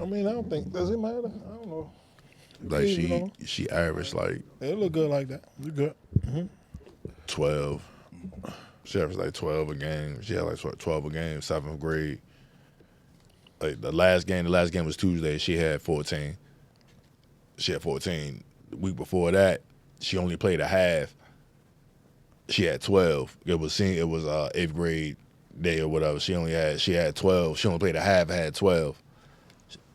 I mean, I don't think, does it matter? I don't know. Like she averaged like it look good like that. You good? 12. She averaged like 12 a game. She had like 12 a game, 7th grade. Like the last game was Tuesday. She had 14. She had 14. The week before that, she only played a half. She had 12. It was 8th grade day or whatever. She had 12. She only played a half, had 12.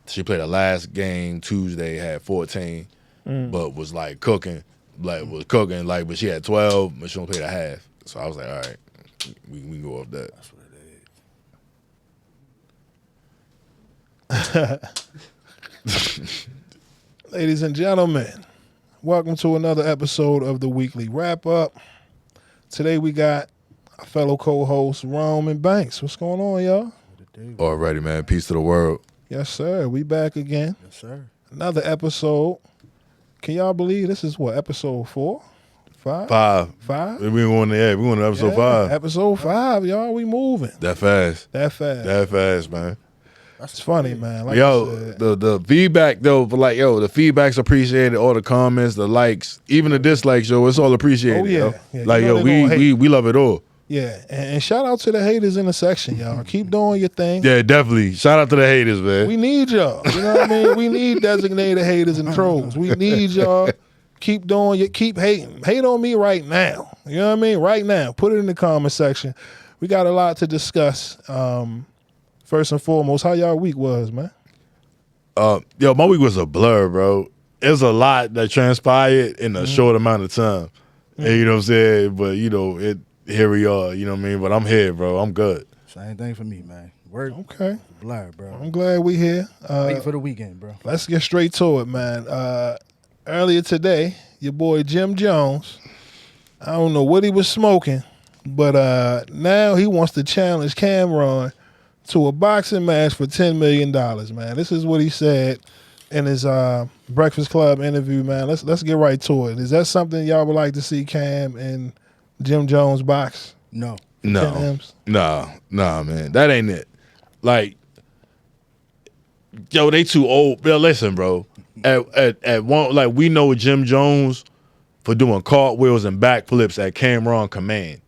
She played the last game Tuesday, had 14, but was like cooking, but she had 12, but she only played a half. So I was like, all right, we can go off that. That's what it is. Ladies and gentlemen, welcome to another episode of the Weekly Wrap Up. Today we got our fellow co-host Roman Banks. What's going on, y'all? Already, man. Peace to the world. Yes, sir. We back again. Yes, sir. Another episode. Can y'all believe this is what, episode 4? 5? 5? We going to episode 5. Episode 5, y'all. We moving. That fast, man. That's funny, man. Like the feedback though, but like the feedback's appreciated. All the comments, the likes, even the dislikes, it's all appreciated. Oh yeah, yeah. Like we love it all. Yeah, and shout out to the haters in the section, y'all. Keep doing your thing. Yeah, definitely. Shout out to the haters, man. We need y'all. You know what I mean? We need designated haters and trolls. We need y'all. Keep hating. Hate on me right now. You know what I mean? Right now. Put it in the comment section. We got a lot to discuss. First and foremost, how y'all week was, man? My week was a blur, bro. There's a lot that transpired in a short amount of time. And, you know what I'm saying? But, here we are, you know what I mean? But I'm here, bro. I'm good. Same thing for me, man. Word. Okay. Blur, bro. I'm glad we here. Waiting for the weekend, bro. Let's get straight to it, man. Earlier today, your boy Jim Jones, I don't know what he was smoking, but now he wants to challenge Camron to a boxing match for $10 million, man. This is what he said in his Breakfast Club interview, man. Let's get right to it. Is that something y'all would like to see Cam and Jim Jones box? No, man. That ain't it. Like, they too old. Yo, listen, bro. At one, like, we know Jim Jones for doing cartwheels and backflips at camron command.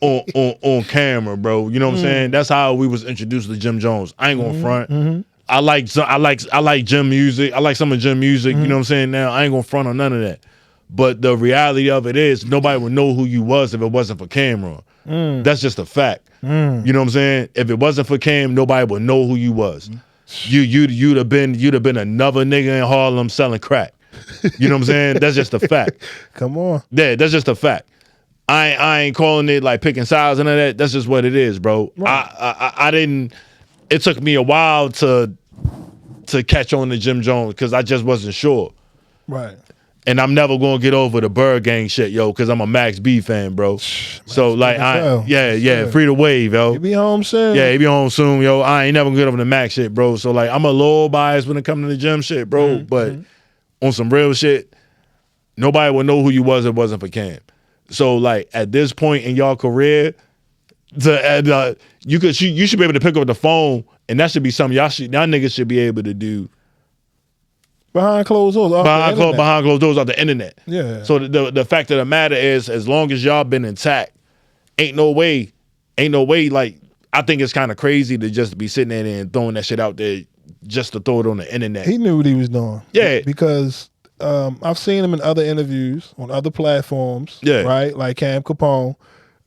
on camera, bro. You know what I'm saying? That's how we was introduced to Jim Jones. I ain't gonna front. Mm-hmm. I like Jim music. I like some of Jim music. You know what I'm saying? Now I ain't gonna front on none of that. But the reality of it is nobody would know who you was if it wasn't for Camron. That's just a fact. You know what I'm saying? If it wasn't for Cam, nobody would know who you was. You'd have been another nigga in Harlem selling crack. You know what I'm saying? That's just a fact. Come on. Yeah, that's just a fact. I ain't calling it like picking sides and all that. That's just what it is, bro. Right. I didn't. It took me a while to catch on to Jim Jones because I just wasn't sure. Right. And I'm never gonna get over the Bird Gang shit, yo, because I'm a Max B fan, bro. So like, free to wave, yo. He be home soon. Yeah, he be home soon, yo. I ain't never gonna get over the Max shit, bro. So like, I'm a little biased when it comes to the gym shit, bro. But on some real shit, nobody would know who you was if it wasn't for Cam. So like, at this point in y'all career, you should be able to pick up the phone, and that should be something y'all niggas should be able to do. Behind closed doors. Behind closed doors off the internet. Yeah. So the fact of the matter is, as long as y'all been intact, ain't no way. Like, I think it's kind of crazy to just be sitting there and throwing that shit out there just to throw it on the internet. He knew what he was doing. Yeah. Because I've seen him in other interviews on other platforms. Yeah. Right? Like Cam Capone.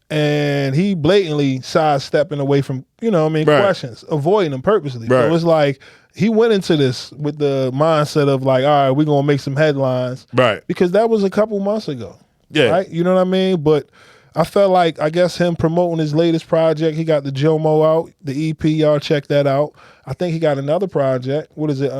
And he blatantly sidestepping away from, questions, avoiding them purposely. Right. So it's like, he went into this with the mindset of like, all right, we're going to make some headlines. Right. Because that was a couple months ago. Yeah. Right? You know what I mean? But I felt like, I guess him promoting his latest project, he got the Jomo out, the EP, y'all check that out. I think he got another project. What is it?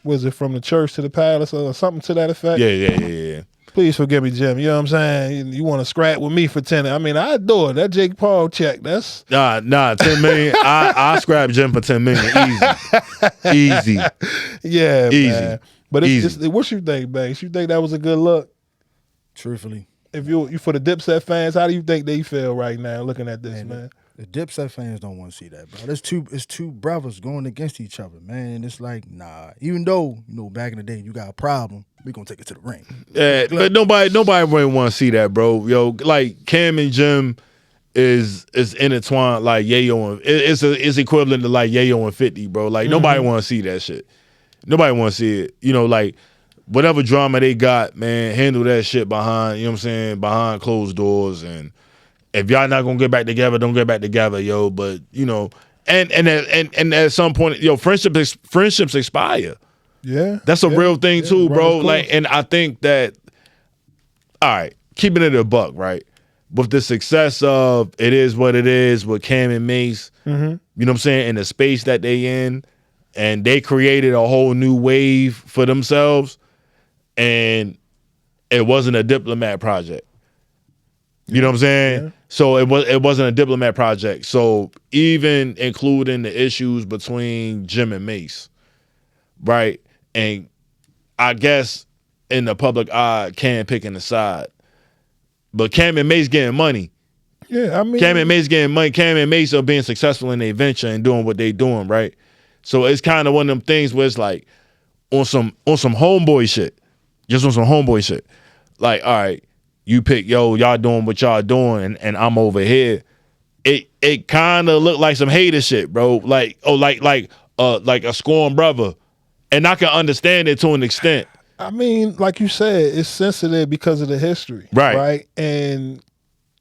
Was it From the Church to the Palace or something to that effect? Yeah. Please forgive me, Jim. You know what I'm saying? You want to scrap with me for 10. I mean, I adore it. That Jake Paul check. That's Nah, 10 million. I scrap Jim for 10 million. Easy. Yeah, easy. Man. But it's what you think, Banks? You think that was a good look? Truthfully, If you for the Dipset fans, how do you think they feel right now looking at this, man? The Dipset fans don't want to see that, bro. It's two brothers going against each other, man. And it's like, nah. Even though, back in the day, you got a problem, we gonna take it to the ring. Yeah, but nobody really want to see that, bro. Yo, like Cam and Jim is intertwined like Yayo and it's equivalent to like Yayo and 50, bro. Like nobody want to see that shit. Nobody want to see it. Like whatever drama they got, man, handle that shit behind, you know what I'm saying, behind closed doors. And if y'all not gonna get back together, don't get back together, yo. But and at some point, friendships expire. Yeah, that's a real thing too, bro. Like, and I think that, all right, keeping it a buck, right? With the success of It Is What It Is with Cam and Mace, you know what I'm saying, in the space that they in, and they created a whole new wave for themselves, and it wasn't a Diplomat project. You know what I'm saying? Yeah. So it wasn't a Diplomat project. So even including the issues between Jim and Mace, right? And I guess in the public eye, Cam picking a side. But Cam and Mace getting money. Yeah, I mean, Cam and Mace getting money. Cam and Mace are being successful in their venture and doing what they doing, right? So it's kind of one of them things where it's like on some homeboy shit. Just on some homeboy shit. Like, all right, you pick, y'all doing what y'all doing, and I'm over here. It kind of looked like some hater shit, bro. Like a scorned brother. And I can understand it to an extent. I mean, like you said, it's sensitive because of the history. Right? And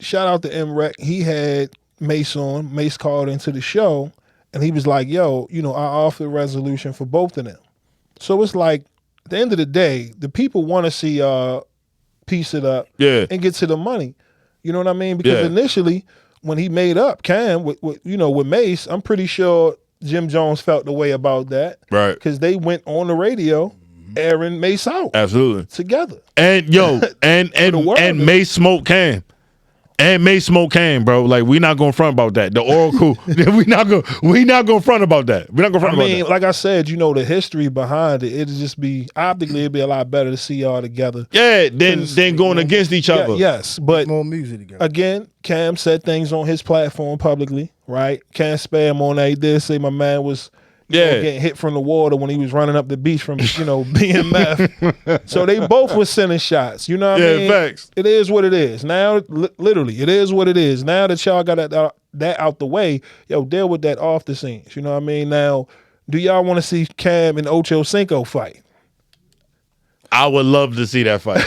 shout out to MREC. He had Mace on. Mace called into the show, and he was like, yo, I offered resolution for both of them. So it's like, at the end of the day, the people want to see piece it up and get to the money. You know what I mean? Because initially, when he made up Cam with Mace, I'm pretty sure Jim Jones felt the way about that. Right. Because they went on the radio airing Mace out. Absolutely. Together. And and Mace smoked Cam. And Mace smoked Cam, bro. Like, we not gonna front about that. The Oracle, we not gonna front about that. We're not gonna front about that. Like I said, the history behind it, it'd just be optically it'd be a lot better to see y'all together. Yeah, than going against each other. Yes. But more music together. Again, Cam said things on his platform publicly, right? Can't spam on that. He did say my man was getting hit from the water when he was running up the beach from, being meth. So they both were sending shots. You know what I mean? Facts. It is what it is. Now, literally, it is what it is. Now that y'all got that out the way, deal with that off the scenes. You know what I mean? Now, do y'all want to see Cam and Ocho Cinco fight? I would love to see that fight.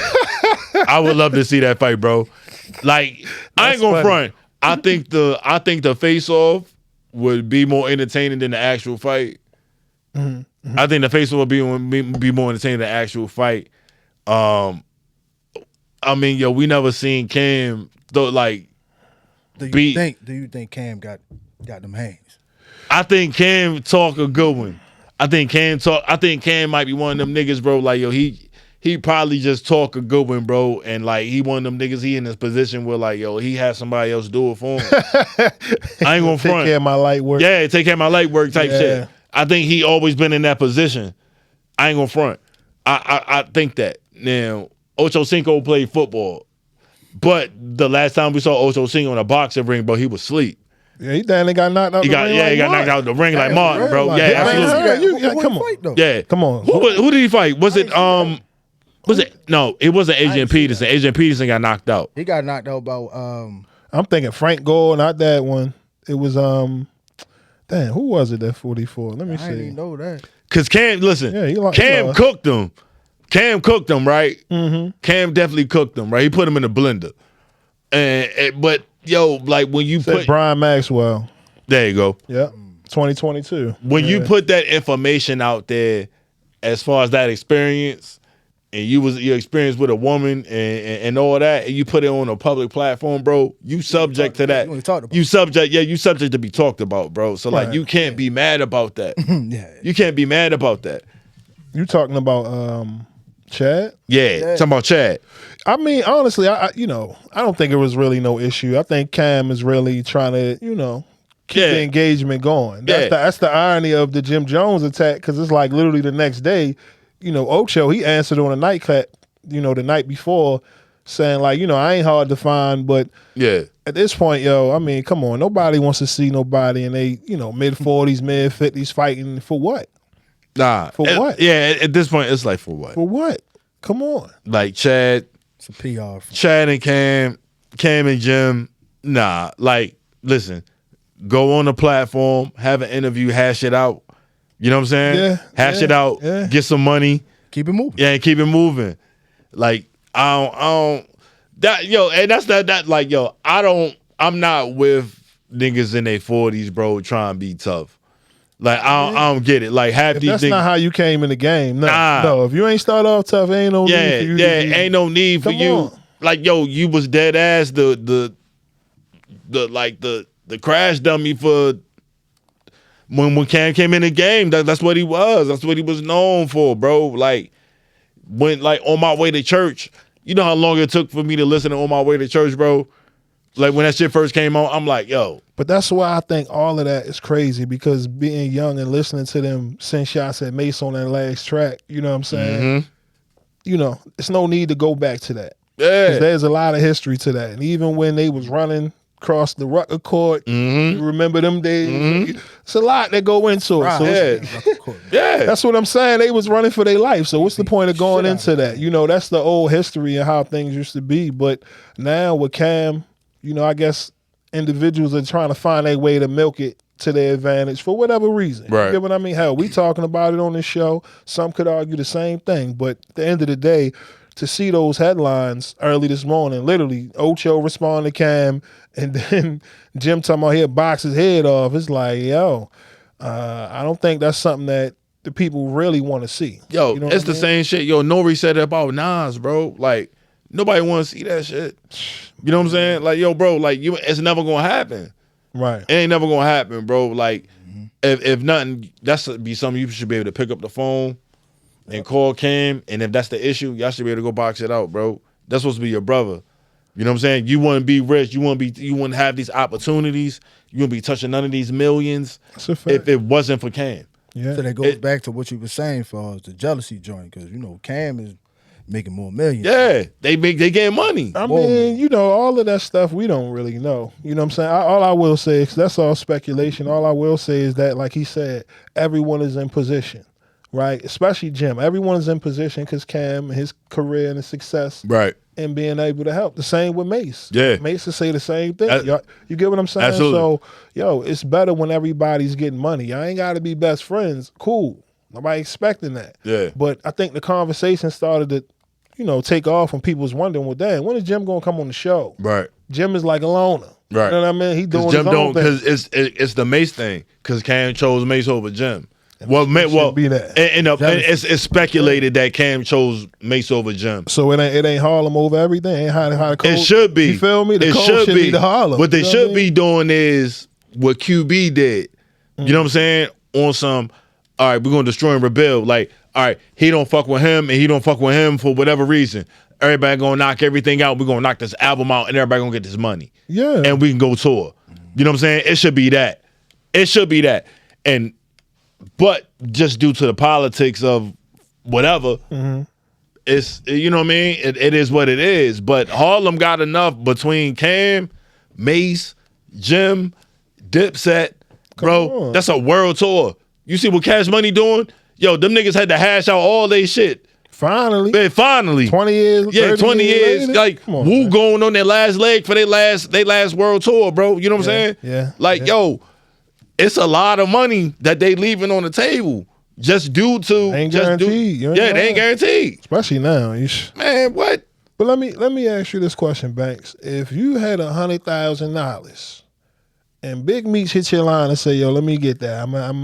I would love to see that fight, bro. Like, I ain't gonna front. I think the face-off would be more entertaining than the actual fight. I think the face-off would be more entertaining than the actual fight. I mean, we never seen Cam though. Like, do you think Cam got them hands? I think Cam talk a good one. I think Cam might be one of them niggas, bro. Like, he probably just talk a good one, bro. And like, he one of them niggas, he in this position where like, he has somebody else do it for him. I ain't gonna front. Take care of my light work. Yeah, take care of my light work type shit. I think he always been in that position. I ain't gonna front. I think that. Now, Ocho Cinco played football. But the last time we saw Ocho Cinco in a boxing ring, bro, he was asleep. Yeah, he got knocked out the ring. Yeah, he got knocked out the ring like Martin, bro. Absolutely. Come on. Yeah. Come on. Who did he fight? Was it no, it wasn't Adrian Peterson. Adrian Peterson got knocked out. He got knocked out by I'm thinking Frank Gore, not that one. It was damn, who was it that 44? Let me see. I didn't even know that. Cause Cam, listen, Cam cooked him. Cam cooked him, right? Mm-hmm. Cam definitely cooked him, right? He put him in the blender. But like when you put Brian Maxwell. There you go. Yeah. 2022. When you put that information out there as far as that experience, and your experience with a woman and all that, and you put it on a public platform, bro, you subject to that. You subject to be talked about, bro. So like you can't be mad about that. You can't be mad about that. You talking about Chad? Yeah, talking about Chad. I mean, honestly, I don't think it was really no issue. I think Cam is really trying to, keep the engagement going. That's the irony of the Jim Jones attack, because it's like literally the next day, Ocho, he answered on a nightcap, the night before, saying like, I ain't hard to find, but Yeah. at this point, yo, I mean, come on, nobody wants to see nobody in they, mid-40s, mid-50s fighting for what? Nah. For what? Yeah, at this point, it's like, for what? For what? Come on. Like Chad. It's a PR. Chad and Cam and Jim. Nah. Like, listen, go on the platform, have an interview, hash it out. You know what I'm saying? Yeah. Hash it out, get some money. Keep it moving. Yeah, and keep it moving. Like, I don't that, yo, and that's that like, yo, I'm not with niggas in their 40s, bro, trying to be tough. Like, I don't get it. Like, half these That's niggas, not how you came in the game. No, Nah. no. If you ain't start off tough, ain't no need for you. ain't no need for Come you. on. Like, yo, you was dead ass the crash dummy for when Cam came in the game. That's what he was. That's what he was known for, bro. Like, when, like, On My Way to Church, you know how long it took for me to listen to On My Way to Church, bro? Like, when that shit first came on, I'm like, yo. But that's why I think all of that is crazy, because being young and listening to them send shots at Mace on that last track, you know what I'm saying? It's no need to go back to that. Yeah. 'Cause there's a lot of history to that. And even when they was running across the Rucker Court, you remember them days? It's a lot that go into it. So Yeah. that's what I'm saying. They was running for their life. So what's the point of going into that? That's the old history and how things used to be. But now with Cam, I guess individuals are trying to find a way to milk it to their advantage for whatever reason. Right. You get what I mean? Hell, we talking about it on this show. Some could argue the same thing. But at the end of the day, to see those headlines early this morning, literally, Ocho responding to Cam, and then Jim talking about he'll box his head off. It's like, yo, I don't think that's something that the people really want to see. Yo, You know it's what I the mean? same shit. Yo, Nori said it about Nas, bro. Like, nobody want to see that shit. You know what I'm saying? Like, yo, bro, like, it's never going to happen. Right. It ain't never going to happen, bro. Like, if nothing, that's be something you should be able to pick up the phone and call Cam. And if that's the issue, y'all should be able to go box it out, bro. That's supposed to be your brother. You know what I'm saying? You wouldn't be rich. You wouldn't have these opportunities. You wouldn't be touching none of these millions That's a fact. if it wasn't for Cam. Yeah. So that goes back to what you were saying for the jealousy joint, because Cam is making more millions. Yeah, they getting money. I mean, all of that stuff we don't really know. You know what I'm saying? All I will say is that's all speculation. All I will say is that, like he said, everyone is in position, right? Especially Jim. Everyone is in position because Cam, his career and his success, Right. and being able to help. The same with Mace. Yeah. Mace will say the same thing. You get what I'm saying? Absolutely. So, it's better when everybody's getting money. I ain't got to be best friends. Cool. Nobody expecting that. Yeah. But I think the conversation started to, take off when people was wondering, well, damn, when is Jim going to come on the show? Right. Jim is like a loner. Right. You know what I mean? He doing Jim his own thing. because it's the Mace thing. Because Cam chose Mace over Jim. Well, be that. And it's speculated that Cam chose Mace over Jim. So it ain't Harlem over everything. Ain't how the code. It should be. You feel me? The it code should be the Harlem. What they You know should I be mean? doing is what QB did. You know what I'm saying? On some, all right, we're gonna destroy and rebuild. Like, all right, he don't fuck with him and he don't fuck with him for whatever reason. Everybody gonna knock everything out. We're gonna knock this album out and everybody gonna get this money. Yeah. And we can go tour. You know what I'm saying? It should be that. It should be that. But just due to the politics of whatever, it's, you know what I mean? It is what it is. But Harlem got enough between Cam, Mace, Jim, Dipset. Bro, that's a world tour. You see what Cash Money doing? Yo, them niggas had to hash out all they shit. Finally. Man, finally. 20 years. Yeah, 30 20 years. later? Like, Come on, Wu man. going on their last leg for their last world tour, bro. You know what I'm saying? yeah, Like, yeah. yo, it's a lot of money that they leaving on the table just due to. Ain't just guaranteed. You ain't Yeah, they ain't lying. guaranteed. Especially now. Man, what? But let me ask you this question, Banks. If you had $100,000 and Big Meech hit your line and say, "Yo, let me get that. Let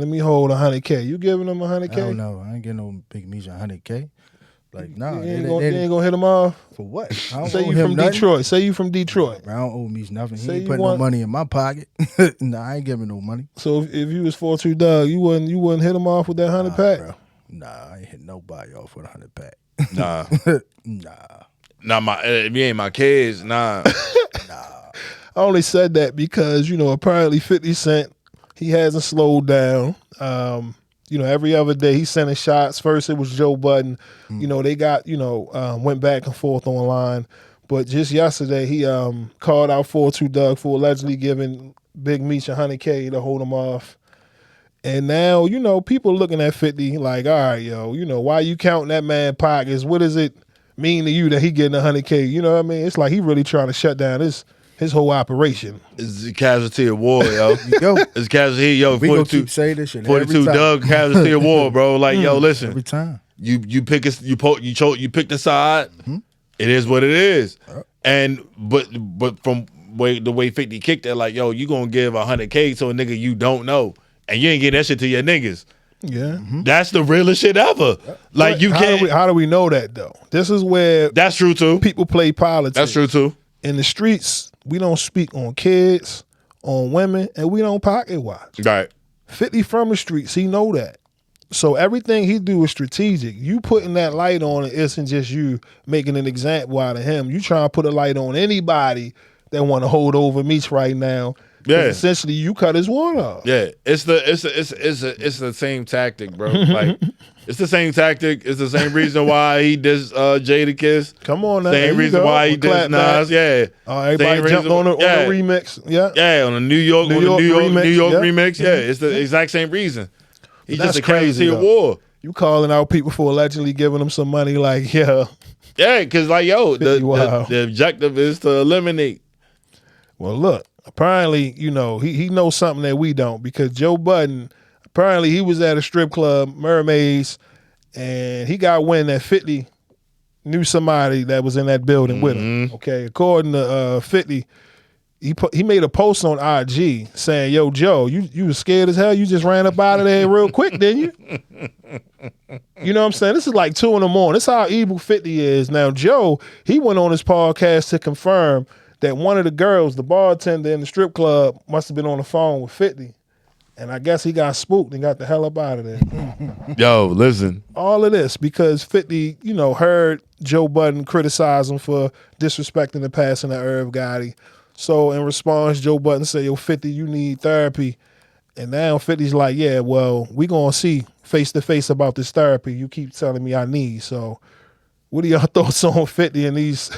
me hold $100K." You giving them $100K? I don't know. I ain't getting no Big Meech $100K. Like, nah. You ain't gonna hit him off. For what? I don't Say owe you him from nothing. Detroit. Say you from Detroit. Bro, I don't owe Meech nothing. He Say ain't you putting want- no money in my pocket. Nah, I ain't giving no money. So if you was 4-2 Doug, you wouldn't hit him off with that 100 pack. Bro. Nah, I ain't hit nobody off with a 100 pack. Nah. Nah. If you ain't my kids, nah. I only said that because apparently 50 Cent, he hasn't slowed down. every other day he's sending shots. First it was Joe Budden. They got, went back and forth online. But just yesterday he called out 4-2 Doug for allegedly giving Big Meech $100K to hold him off. And now, people looking at 50 like, all right, yo, why you counting that man pockets? What does it mean to you that he getting $100K? You know what I mean? It's like he really trying to shut down his whole operation. It's a casualty of war, yo. It's a casualty, yo. We gonna keep saying this shit 42 every time. Doug, casualty of war, bro. Like, yo, listen. Every time. You pick the side. It is what it is. And but from the way 50 kicked it, like, yo, you gonna give $100K to a nigga you don't know, and you ain't get that shit to your niggas. Yeah, that's the realest shit ever. Like, but you can't. How do we know that though? This is where that's true too. People play politics. That's true too. In the streets, we don't speak on kids, on women, and we don't pocket watch. Right. 50 from the streets, he know that. So everything he do is strategic. You putting that light on it isn't just you making an example out of him. You trying to put a light on anybody that want to hold over Meech right now. Yeah. Essentially, you cut his water off. Yeah. It's the same tactic, bro. Like, it's the same tactic. It's the same reason why he does Jadakiss. Come on now. Same reason why he does Nas. Yeah. Everybody jumped on the remix. Yeah. Yeah, on the New York remix. Yeah. It's the exact same reason. He's just a crazy war. You calling out people for allegedly giving them some money, like, yeah. Yeah, because, like, yo, the objective is to eliminate. Well, look, apparently, he knows something that we don't, because Joe Budden, apparently he was at a strip club, Mermaids, and he got wind that 50 knew somebody that was in that building with him. Okay, according to 50, he made a post on IG saying, yo, Joe, you was scared as hell. You just ran up out of there real quick, didn't you? You know what I'm saying? This is like 2 in the morning. This is how evil 50 is. Now, Joe, he went on his podcast to confirm that one of the girls, the bartender in the strip club, must have been on the phone with 50. And I guess he got spooked and got the hell up out of there. Yo, listen. All of this because 50, heard Joe Budden criticize him for disrespecting the passing of Irv Gotti. So in response, Joe Budden said, yo, 50, you need therapy. And now 50's like, yeah, well, we going to see face-to-face about this therapy you keep telling me I need. So what are y'all thoughts on 50 and these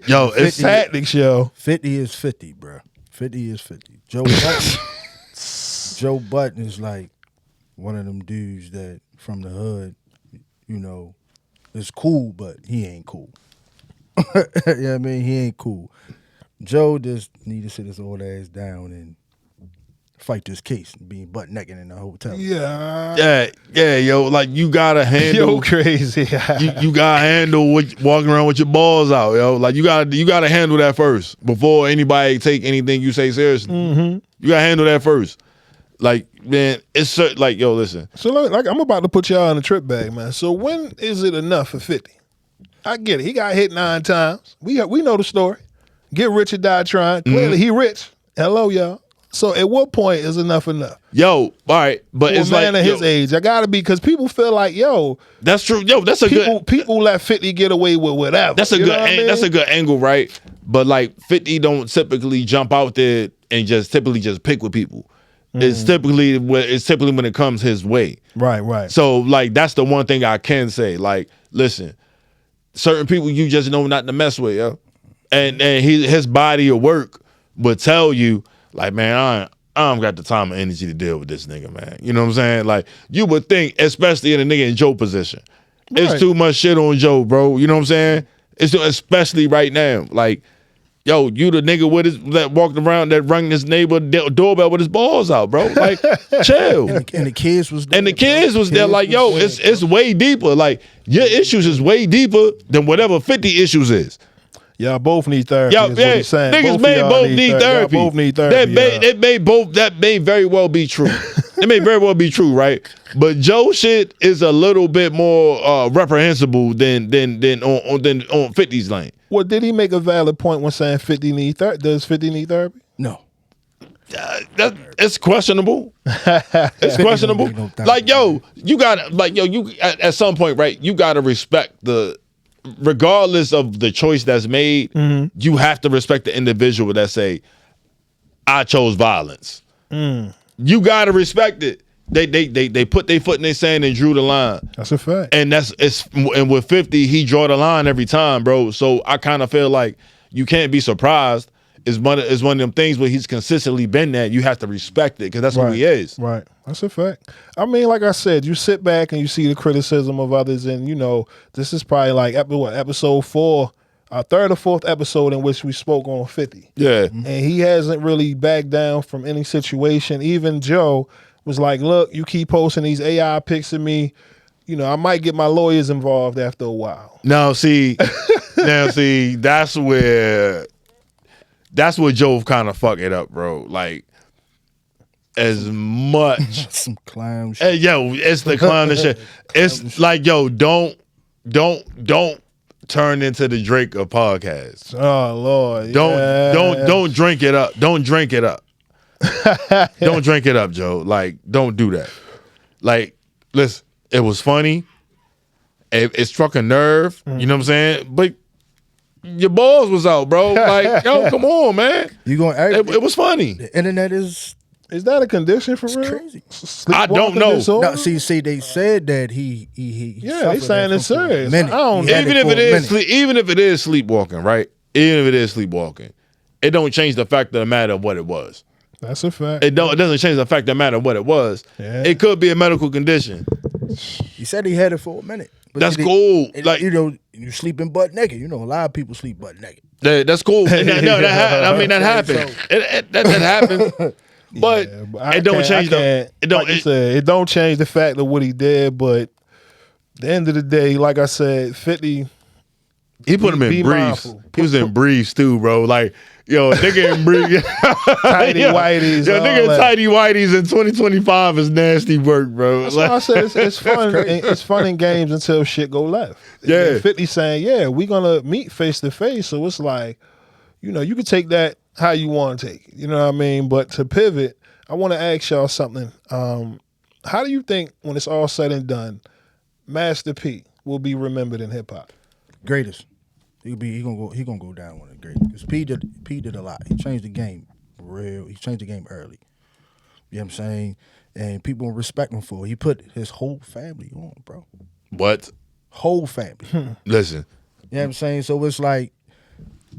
yo, it's tactics, yo? 50 is 50, bro. 50 is 50. Joe Budden is like one of them dudes that from the hood, is cool, but he ain't cool. You know what I mean? He ain't cool. Joe just need to sit his old ass down and fight this case and be butt naked in the hotel. Yeah, yo, like you gotta handle. Yo, crazy. you gotta handle walking around with your balls out, yo. Like you gotta handle that first before anybody take anything you say seriously. You gotta handle that first. Like, man, it's like, yo, listen. So like I'm about to put y'all in a trip bag, man. So when is it enough for 50? I get it. He got hit 9 times. We know the story. Get rich or die trying. Clearly he rich. Hello, y'all. So at what point is enough? Yo, all right, but it's like a man at his age, I gotta be, because people feel like, yo, that's true. Yo, that's people let 50 get away with whatever. That's a that's a good angle, right? But like 50 don't typically jump out there and typically just pick with people. It's typically when it comes his way. Right. So like that's the one thing I can say. Like, listen, certain people you just know not to mess with, yo. And his body of work would tell you, like, man, I don't got the time and energy to deal with this nigga, man. You know what I'm saying? Like, you would think, especially in a nigga in Joe position, it's too much shit on Joe, bro. You know what I'm saying? Especially right now. Like, yo, you the nigga that walked around that rang his neighbor doorbell with his balls out, bro. Like, chill. And the kids was there. And the kids was there. Like, yo, it's way deeper. Like, your issues is way deeper than whatever 50 issues is. Y'all both need therapy. Yo, niggas both need therapy. Both need therapy. That may very well be true. It may very well be true, right? But Joe shit is a little bit more reprehensible than on 50's lane. Well, did he make a valid point when saying 50 need therapy? Does 50 need therapy? No. It's questionable. It's questionable. Like, yo, you gotta, like, yo, you at some point, right? You gotta respect regardless of the choice that's made, you have to respect the individual that say, I chose violence. You gotta respect it. They put their foot in their sand and drew the line. That's a fact. And and with 50, he draw the line every time, bro. So I kind of feel like you can't be surprised. It's one of them things where he's consistently been that. You have to respect it because that's who he is. Right. That's a fact. I mean, like I said, you sit back and you see the criticism of others, and this is probably like episode 4, our third or fourth episode in which we spoke on 50. Yeah. And he hasn't really backed down from any situation. Even Joe was like, look, you keep posting these AI pics of me, I might get my lawyers involved after a while. Now see, that's where Joe kind of fucked it up, bro. Like, as much some clown shit. It's the clown and shit. It's like, don't turn into the Drake of podcasts. Oh Lord. Don't drink it up. Don't drink it up. Don't drink it up, Joe. Like, don't do that. Like, listen, it was funny. It struck a nerve. You know what I'm saying? But your balls was out, bro. Like, yo, come on, man. You gonna act? It was funny. The internet is that a condition for real? Crazy. I don't know. No, see, they said that he they saying it's serious. I don't. Even if it is sleepwalking, right? Even if it is sleepwalking, it don't change the fact of the matter of what it was. That's a fact. It doesn't change the fact of the matter of what it was. Yeah. It could be a medical condition. He said he had it for a minute. But that's cool. Like, you sleeping butt naked. A lot of people sleep butt naked. That's cool. That happens. That happens. But it don't change it don't change the fact of what he did. But at the end of the day, like I said, 50. He put him in briefs. He was in briefs too, bro. Like, nigga in briefs. Tighty whities. Nigga in tighty whities in 2025 is nasty work, bro. That's why I said it's fun. It's fun in games until shit go left. Yeah. And 50 saying, we gonna meet face to face. So it's like, you can take that how you want to take it. You know what I mean? But to pivot, I want to ask y'all something. How do you think, when it's all said and done, Master P will be remembered in hip hop? Greatest. He gonna go down one of the greatest. Because P did a lot. He changed the game He changed the game early. You know what I'm saying? And people respect him for it. He put his whole family on, bro. What? Whole family. Listen. You know what I'm saying? So it's like,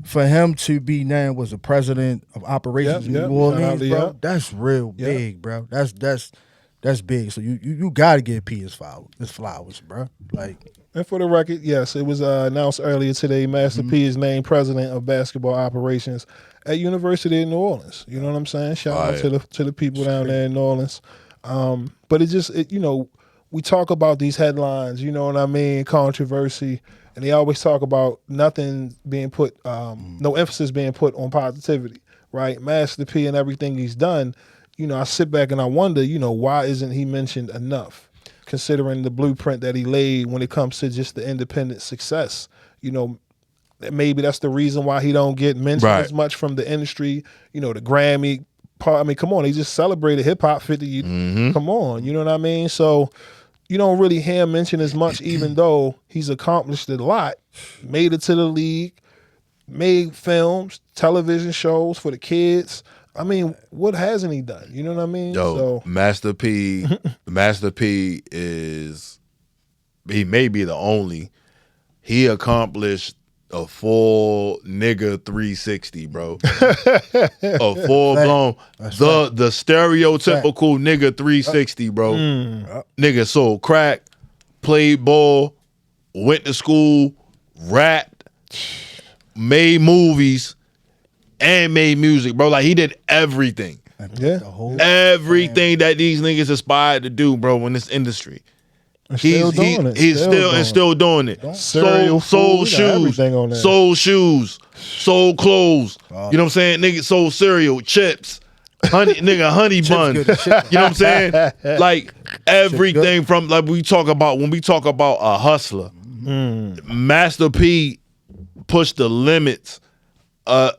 for him to be now was the president of operations in New Orleans, bro, that's real big, bro. That's big. So you gotta give P his flowers, bro. Like, and for the record, yes, it was announced earlier today. Master P is named president of basketball operations at University of New Orleans. You know what I'm saying? Shout out to the people down there in New Orleans. But we talk about these headlines. You know what I mean? Controversy. And they always talk about nothing being put, no emphasis being put on positivity, right? Master P and everything he's done, I sit back and I wonder, why isn't he mentioned enough, considering the blueprint that he laid when it comes to just the independent success. Maybe that's the reason why he don't get mentioned as much from the industry, the Grammy part. I mean, come on, he just celebrated hip hop 50. Come on, you know what I mean? So you don't really hear him mention as much, even though he's accomplished a lot, made it to the league, made films, television shows for the kids. I mean, what hasn't he done? You know what I mean? Master P he may be the only. He accomplished a full nigga 360, bro. A full blown the stereotypical nigga 360, bro. Nigga sold crack, played ball, went to school, rapped, made movies, and made music, bro. Like, he did everything. Everything that these niggas aspired to do, bro, in this industry. He's still doing it. Sold shoes, sold clothes. You know what I'm saying? Nigga sold cereal, chips, honey bun. You know what I'm saying? Like, everything from, like, when we talk about a hustler, Master P pushed the limits.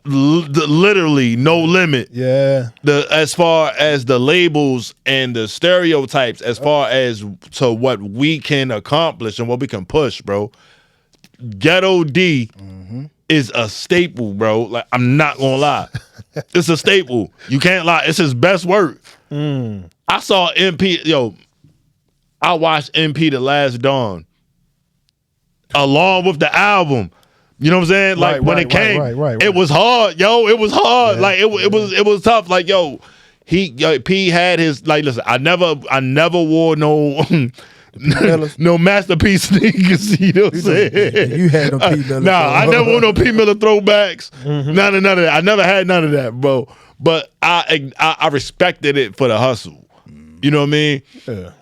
Literally no limit. Yeah. As far as the labels and the stereotypes, as far as to what we can accomplish and what we can push, bro. Ghetto D is a staple, bro. Like, I'm not gonna lie. It's a staple. You can't lie. It's his best work. I I saw MP. Yo, I watched MP The Last Dawn along with the album. You know what I'm saying? Like when it came, it was hard, yo. It was hard. Like it was tough. Like yo, P had his like. Listen, I never wore no no masterpiece sneakers. You know what I'm saying? You had no P Miller. Nah, I never wore no P Miller throwbacks. None of that. I never had none of that, bro. But I respected it for the hustle. You know what I mean? Yeah.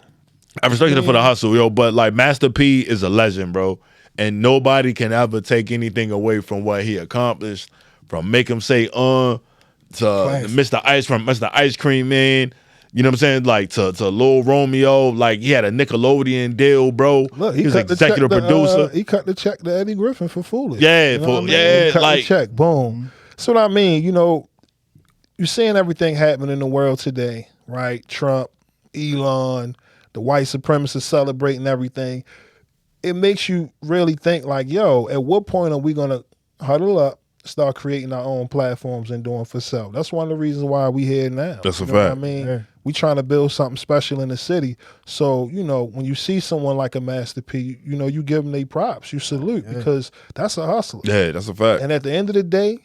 I respected it for the hustle, yo. But like Master P is a legend, bro. And nobody can ever take anything away from what he accomplished. From Make Him Say to Mr. Ice Cream Man. You know what I'm saying? Like to Lil Romeo. Like he had a Nickelodeon deal, bro. Look, he was executive producer. He cut the check to Eddie Griffin for Foolish. Yeah, you know what I mean? He cut like the check. Boom. That's what I mean. You know, you're seeing everything happening in the world today, right? Trump, Elon, the white supremacists celebrating everything. It makes you really think like, yo, at what point are we going to huddle up, start creating our own platforms and doing for self? That's one of the reasons why we here now. That's a you know fact. What I mean, Yeah. we trying to build something special in the city. So, you know, when you see someone like a Master P, you know, you give them their props, you salute because that's a hustler. Yeah, that's a fact. And at the end of the day,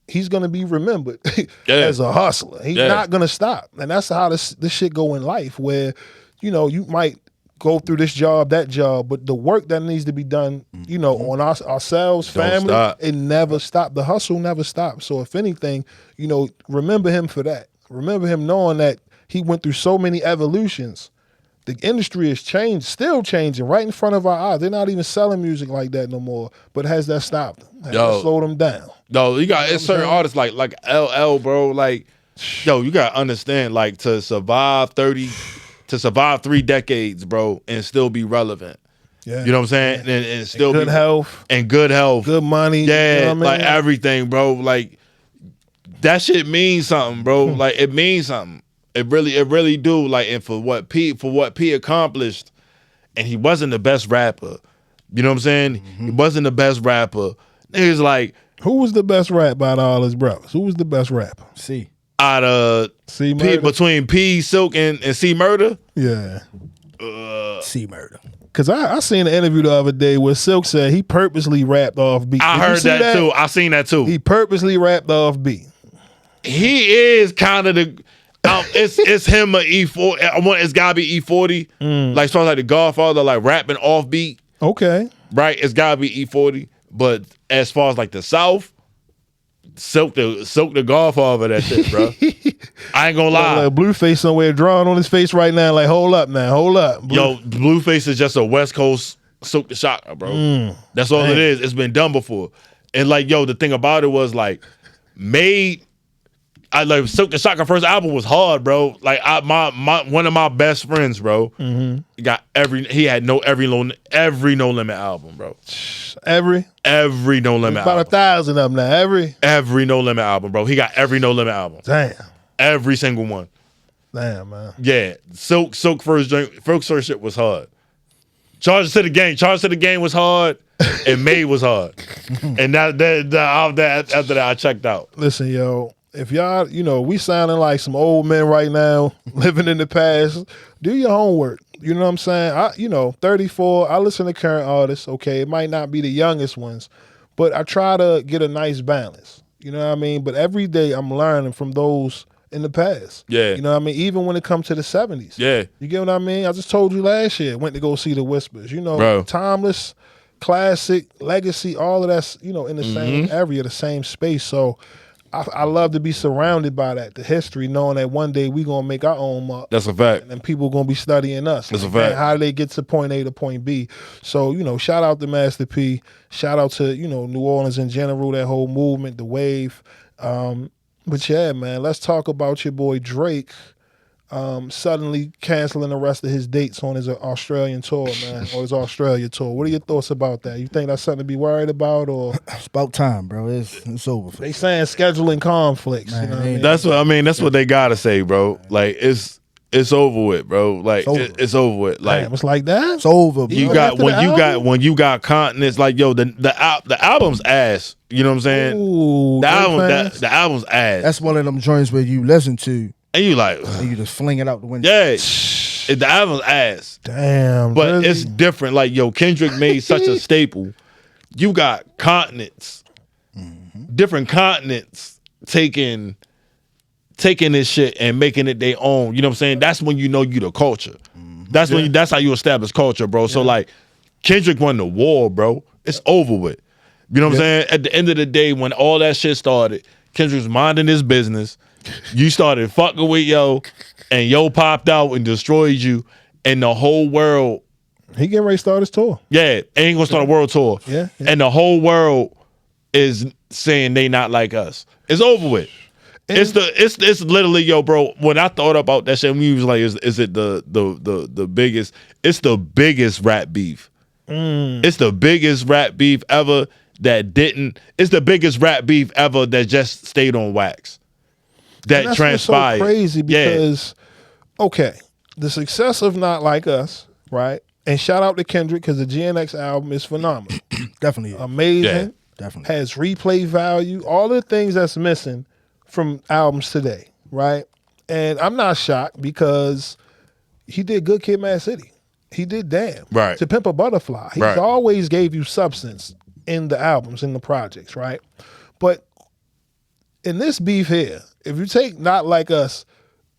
he's going to be remembered as a hustler. He's not going to stop. And that's how this shit go in life where, you know, you might go through this job, that job, but the work that needs to be done, you know, on ourselves, family, it never stopped. The hustle never stopped. So if anything, you know, remember him for that. Remember him knowing that he went through so many evolutions. The industry has changed, still changing right in front of our eyes. They're not even selling music like that no more. But has that stopped them? Has that slowed them down? No, you got certain artists like LL, bro. Like, yo, you gotta understand, like to survive 3 decades, bro, and still be relevant. Yeah. You know what I'm saying? And still good health. And good health. Good money. Yeah, you know what I mean? like everything, bro. Like that shit means something, bro. Like it means something. It really do. Like, and for what P accomplished, and he wasn't the best rapper. You know what I'm saying? He wasn't the best rapper. Niggas like, who was the best rapper out of all his brothers? Who was the best rapper? C. Out of C P, between P, Silk, and C Murder? Yeah. C Murder. Because I seen an interview the other day where Silk said he purposely rapped off beat. I heard that too. I seen that too. He purposely rapped off beat. He is kind of the... it's him a E40. It's gotta be E40. Like sort of like the Godfather, like rapping off beat. Okay. Right? It's gotta be E40. But as far as like the South, Silk the Godfather that shit, bro. I ain't gonna lie. Like Blueface somewhere drawing on his face right now, like, hold up now, hold up. Yo, Blueface is just a West Coast Silk the Shocker, bro. That's all it is. It's been done before. And like, yo, the thing about it was like, I like Silk the Shocker first album was hard, bro. Like my one of my best friends, bro. He had every No Limit album, bro. Every No Limit about album. 1,000 of them now. Every No Limit album, bro. He got every No Limit album. Damn. Every single one. Damn, man. Yeah. Silk first shit was hard. Charges to the Game was hard, and Made was hard. And after that I checked out. Listen, yo. If y'all, you know, we sounding like some old men right now, living in the past, do your homework. You know what I'm saying? 34, I listen to current artists, okay? It might not be the youngest ones, but I try to get a nice balance. You know what I mean? But every day I'm learning from those in the past. Yeah. You know what I mean? Even when it comes to the 70s. Yeah. You get what I mean? I just told you last year, went to go see the Whispers. You know, Bro. timeless, classic, legacy, all of that's, you know, in the same area, the same space. So I love to be surrounded by that, the history, knowing that one day we going to make our own mark. That's a fact. And people going to be studying us. That's a fact. How do they get to point A to point B? So, you know, shout out to Master P. Shout out to, you know, New Orleans in general, that whole movement, the wave. But yeah, man, let's talk about your boy Drake suddenly canceling the rest of his dates on his Australian tour, man, or his Australia tour. What are your thoughts about that? You think that's something to be worried about, or It's about time, bro. It's over. they saying scheduling conflicts? Man, you know what I mean? That's what they gotta say, bro. Like it's over with, bro. Like it's over with. Like Damn, it's like that. It's over, bro. you got when you got continents, like yo, the album's ass. You know what I'm saying? Ooh, The album's ass. That's one of them joints where you listen to And you like, And you just fling it out the window. yeah, the album's ass. Damn, But Drizzy. it's different. Like, yo, Kendrick made such a staple. You got continents, different continents taking this shit and making it their own. You know what I'm saying? That's when you know you the culture. That's when that's how you establish culture, bro. So like, Kendrick won the war, bro. It's over with. You know what I'm saying? At the end of the day, when all that shit started, Kendrick was minding his business. You started fucking with Yo, and Yo popped out and destroyed you, and the whole world. He getting ready to start his tour. Yeah, ain't gonna start a world tour. Yeah. And the whole world is saying they not like us. It's over with. It's literally, yo, bro. When I thought about that shit, we was like, is it the biggest? It's the biggest rap beef. It's the biggest rap beef ever that didn't. It's the biggest rap beef ever that just stayed on wax. That That's transpired. What's so crazy because, okay, the success of Not Like Us, right? And shout out to Kendrick because the GNX album is phenomenal. Definitely. Amazing. Yeah. Definitely. Has replay value. All the things that's missing from albums today, right? And I'm not shocked because he did Good Kid, Mad City. He did Damn. Right. To Pimp a Butterfly. He's Right. always gave you substance in the albums, in the projects, right? But in this beef here, if you take Not Like Us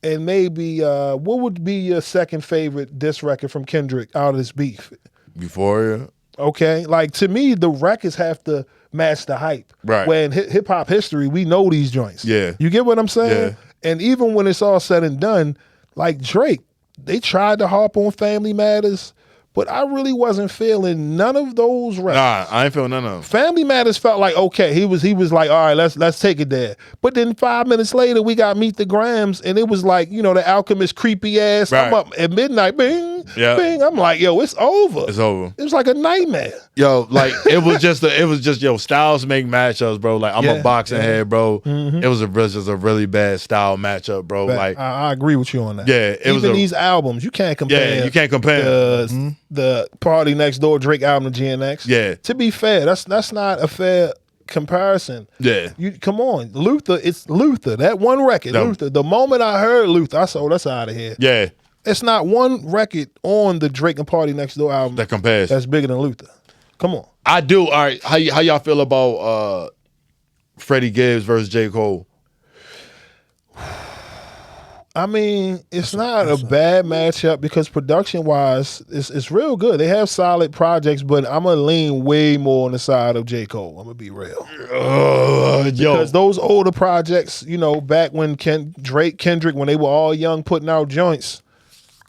and maybe what would be your second favorite diss record from Kendrick out of this beef? Euphoria. Okay, like to me, the records have to match the hype. Right. When hip hop history, we know these joints. Yeah. You get what I'm saying? Yeah. And even when it's all said and done, like Drake, they tried to harp on Family Matters, but I really wasn't feeling none of those records. Nah, I ain't feel none of them. Family Matters felt like okay. He was like, all right, let's take it there. But then 5 minutes later, we got Meet the Grams, and it was like, you know, the Alchemist creepy ass. Right. I'm up at midnight, bing, Yeah. bing. I'm like, yo, it's over. It's over. It was like a nightmare. Yo, like it was just yo, styles make matchups, bro. Like I'm a boxing head, bro. It was just a really bad style matchup, bro. But Like I agree with you on that. Yeah, it was even a- these albums, you can't compare. Yeah, you can't compare. The Party Next Door Drake album to GNX. Yeah. To be fair, that's not a fair comparison. Yeah. You come on, Luther. It's Luther. That one record, No. Luther. The moment I heard Luther, I said, "Oh, that's out of here." Yeah, It's not one record on the Drake and Party Next Door album that compares. that's bigger than Luther. Come on. I do. All right, how y'all feel about Freddie Gibbs versus J. Cole? I mean, it's not a bad matchup because production-wise, it's real good. They have solid projects, but I'm going to lean way more on the side of J. Cole. I'm going to be real. Yo, Because those older projects, you know, back when Drake, Kendrick, when they were all young putting out joints,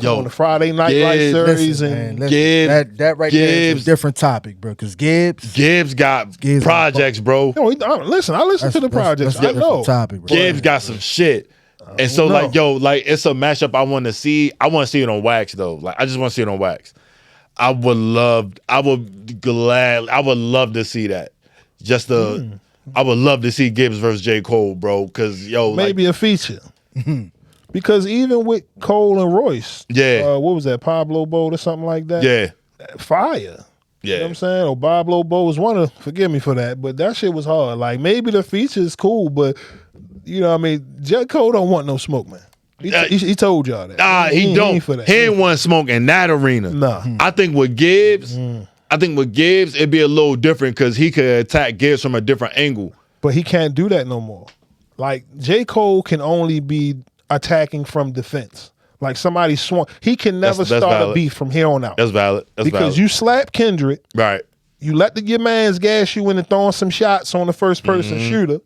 on the Friday Night Light series. Man, listen, Gibbs- that right there is Gibbs- a different topic, bro. Because Gibbs got Gibbs projects, bro. Listen, I listen to the projects. That's a I know. different topic, bro. Gibbs got some shit. And so, know. like, yo, like, it's a matchup I want to see. I want to see it on wax, though. Like, I just want to see it on wax. I would love to see that. I would love to see Gibbs versus J. Cole, bro. Because, yo, Maybe a feature. Because even with Cole and Royce, Yeah. what was that, Pablo Boat or something like that? yeah, Fire. You know what I'm saying? Or Pablo Boat was one of, forgive me for that, but that shit was hard. Like, maybe the feature is cool, but, you know what I mean? J. Cole don't want no smoke, man. He told y'all that. Nah, he don't. ain't for that. He ain't want smoke in that arena. Nah. I think with Gibbs, it'd be a little different because he could attack Gibbs from a different angle. But he can't do that no more. Like, J. Cole can only be attacking from defense. Like somebody swung. He can never That's start valid. a beef from here on out. That's valid. because you slap Kendrick, right. you let your man's gas you into throwing some shots on the first person shooter.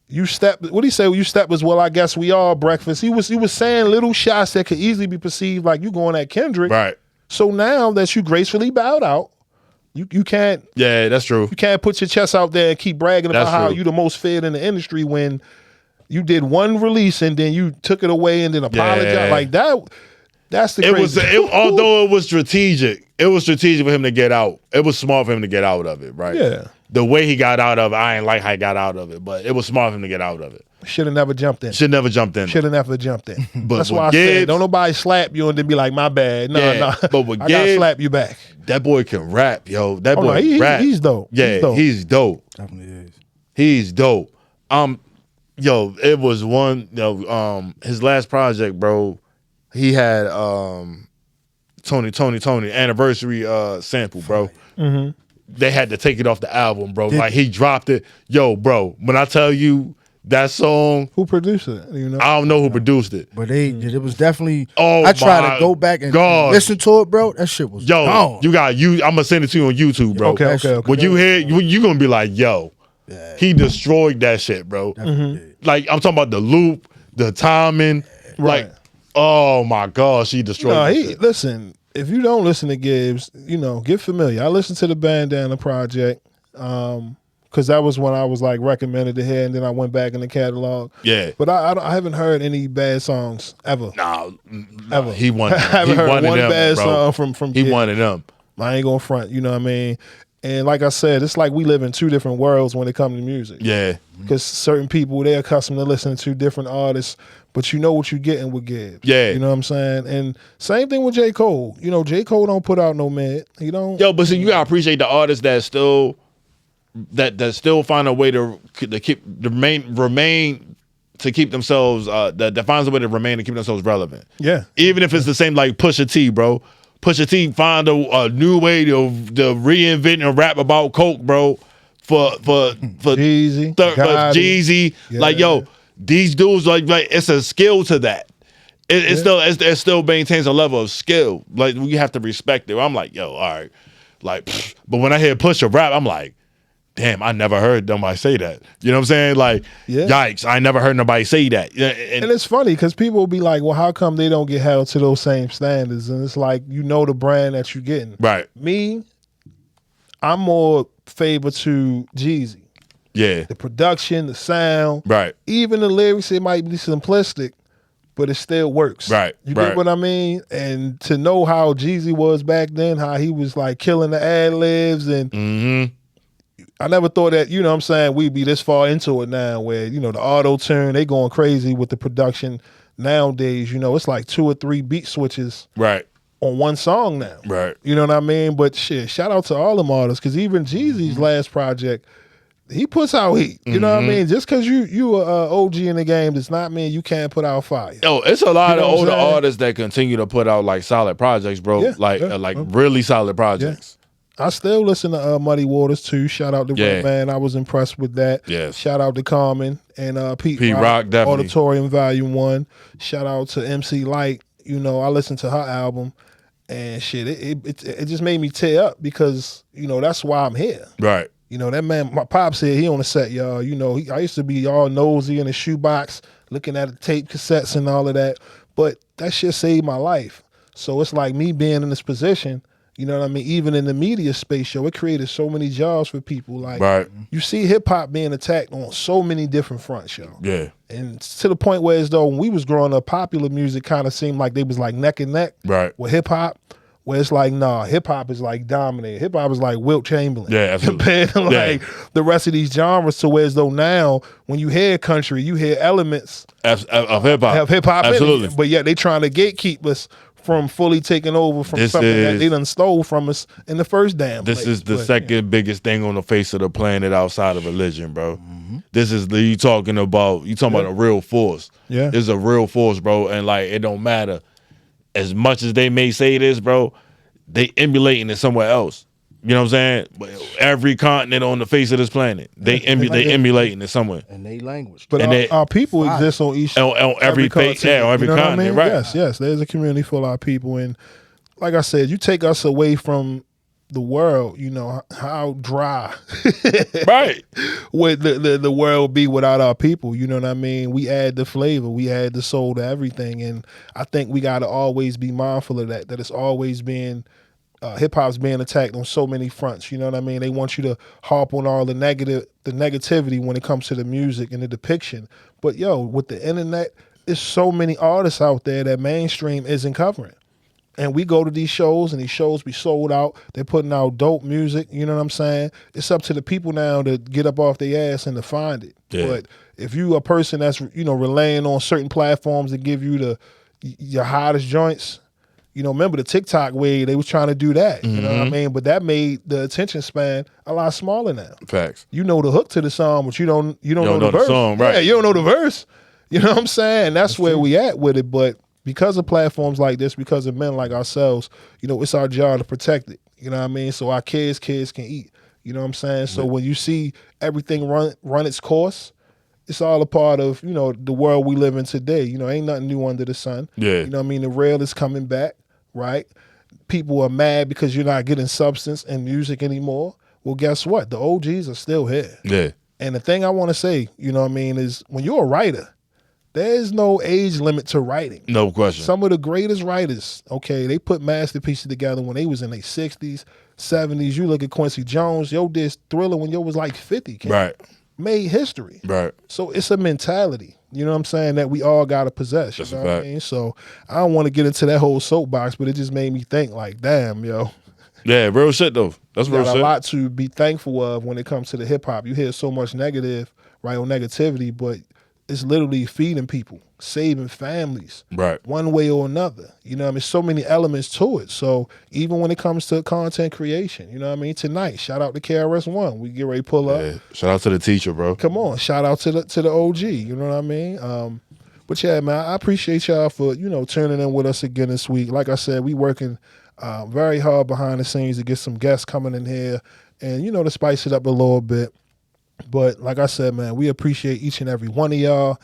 You step. What do you say? You step was, well, I guess we all breakfast. He was saying little shots that could easily be perceived like you going at Kendrick. Right. So now that you gracefully bowed out, you can't Yeah, that's true. put your chest out there and keep bragging about That's how true. you the most feared in the industry when you did one release and then you took it away and then apologized. Yeah. Like that. That's the It crazy. was although it was strategic. It was strategic for him to get out. It was smart for him to get out of it, right? Yeah. The way he got out of it, I ain't like how he got out of it, but it was smart for him to get out of it. Should have never jumped in. Should never jumped in. Should have never jumped in. But That's with why I Gibbs- said, don't nobody slap you and then be like, my bad. No, Yeah, no. but with I gotta Gibbs- slap you back. That boy can rap, yo. That Oh, boy no, rap. he's dope. Yeah, He's dope. he's dope. Definitely is. He's dope. Yo, it was one. His last project, bro. He had Tony anniversary sample, bro. Mm-hmm. They had to take it off the album, bro. Like he dropped it. Yo, bro. When I tell you that song, Who produced it? You know, I don't know who produced it. But it was definitely. Oh, I tried my to go back and God. listen to it, bro. That shit was gone. I'm gonna send it to you on YouTube, bro. Okay. When you hear, you gonna be like, yo, he destroyed that shit, bro. Like I'm talking about the loop, the timing, Right. like, oh my gosh, he destroyed. No, that shit. listen. If you don't listen to Gibbs, get familiar. I listened to the Bandana Project because that was when I was like recommended to hear, and then I went back in the catalog. Yeah. But I haven't heard any bad songs ever. Nah, Ever. he won. I haven't heard one bad song from He Gibbs. one of them. I ain't gonna front. You know what I mean? And like I said, it's like we live in two different worlds when it comes to music. Yeah. Because certain people, they're accustomed to listening to different artists, but you know what you're getting with Gibbs. Yeah. You know what I'm saying? And same thing with J. Cole. J. Cole don't put out no mid. He don't. Yo, but see, you gotta appreciate the artists that still find a way to keep remain to keep themselves that finds a way to remain and keep themselves relevant. Yeah. Even if it's the same like Pusha T, bro. Pusha T find a new way to reinvent and rap about coke, bro. For Jeezy, for Gotti. Jeezy, Yeah. like yo, these dudes like it's a skill to that. It still maintains a level of skill. Like we have to respect it. I'm like, yo, all right, like, but when I hear Pusha rap, I'm like, damn, I never heard nobody say that. You know what I'm saying? Like, yikes, I never heard nobody say that. And it's funny because people will be like, well, how come they don't get held to those same standards? And it's like, the brand that you're getting. Right. Me, I'm more favor to Jeezy. Yeah. The production, the sound. Right. Even the lyrics, it might be simplistic, but it still works. Right. You get what I mean? And to know how Jeezy was back then, how he was like killing the ad-libs and I never thought that, what I'm saying, we'd be this far into it now where, the auto-tune, they going crazy with the production nowadays. It's like 2 or 3 beat switches Right. on one song now. Right. You know what I mean? But shit, shout out to all them artists because even Jeezy's last project, he puts out heat. You know what I mean? Just because you a OG in the game does not mean you can't put out fire. Yo, it's a lot of what I'm older saying? artists that continue to put out like solid projects, bro. Yeah, Really solid projects. I still listen to Muddy Waters too. Shout out to Yeah. Red Man. I was impressed with that. Yes. Shout out to Carmen and Pete Rock, definitely. Auditorium Volume 1. Shout out to MC Light. I listened to her album and shit. It just made me tear up because that's why I'm here. Right. That man, my pop said he on the set, y'all. I used to be all nosy in the shoebox, looking at the tape cassettes and all of that. But that shit saved my life. So it's like me being in this position. You know what I mean? Even in the media space, it created so many jobs for people. Like, Right. you see hip hop being attacked on so many different fronts, yo. Yeah. And to the point where, as though when we was growing up, popular music kind of seemed like they was like neck and neck Right. with hip hop. Where it's like, nah, hip hop is like dominated. Hip hop is like Wilt Chamberlain. Yeah, absolutely. Compared to like the rest of these genres, to where as though now when you hear country, you hear elements Of hip hop. have hip hop in Absolutely. it. But yet they trying to gatekeep us from fully taking over from This something that is- they done stole from us in the first damn This place. is the But, second biggest thing on the face of the planet outside of religion, bro. This is you talking about a real force. Yeah. This is a real force, bro. And like it don't matter. As much as they may say this, bro, they emulating it somewhere else. You know what I'm saying? Every continent on the face of this planet, they emulating it somewhere. And they language. But And our people exist on each On every page, continent. on every You know what I continent, mean? right? Yes. There's a community full of our people, and like I said, you take us away from the world. How dry, Right. would the world be without our people? You know what I mean? We add the flavor, we add the soul to everything, and I think we got to always be mindful of that. That it's always being hip hop's being attacked on so many fronts. You know what I mean? They want you to harp on all the negativity when it comes to the music and the depiction. But with the internet, there's so many artists out there that mainstream isn't covering. And we go to these shows, and these shows be sold out. They're putting out dope music. You know what I'm saying? It's up to the people now to get up off their ass and to find it. Yeah. But if you a person that's relying on certain platforms to give you your hottest joints, remember the TikTok way they was trying to do that. You know what Mm-hmm. I mean? But that made the attention span a lot smaller now. Facts. You know the hook to the song, but you don't know the know the verse. song, right. Yeah, you don't know the verse. You know what I'm saying? That's where we at with it. But because of platforms like this, because of men like ourselves, it's our job to protect it. You know what I mean? So our kids can eat. You know what I'm saying? So when you see everything run its course, it's all a part of, the world we live in today. Ain't nothing new under the sun. Yeah. You know what I mean? The real is coming back, right? People are mad because you're not getting substance and music anymore. Well, guess what? The OGs are still here. Yeah. And the thing I want to say, is when you're a writer, there's no age limit to writing. No question. Some of the greatest writers, okay, they put masterpieces together when they was in their 60s, 70s. You look at Quincy Jones, did Thriller when was like 50. Kid. Right. Made history. Right. So it's a mentality, you know what I'm saying, that we all got to possess. That's you a know what I fact. mean? So I don't want to get into that whole soapbox, but it just made me think like, damn, yo. Yeah, real shit though. That's real Got shit. a lot to be thankful of when it comes to the hip hop. You hear so much negative, right, or negativity, but it's literally feeding people, saving families, Right. one way or another. You know what I mean? So many elements to it. So even when it comes to content creation, you know what I mean? Tonight, shout out to KRS-One. We get ready to pull up. Yeah. Shout out to the teacher, bro. Come on, shout out to the OG. You know what I mean? But yeah, man, I appreciate y'all for tuning in with us again this week. Like I said, we working very hard behind the scenes to get some guests coming in here, and to spice it up a little bit. But like I said, man, we appreciate each and every one of y'all.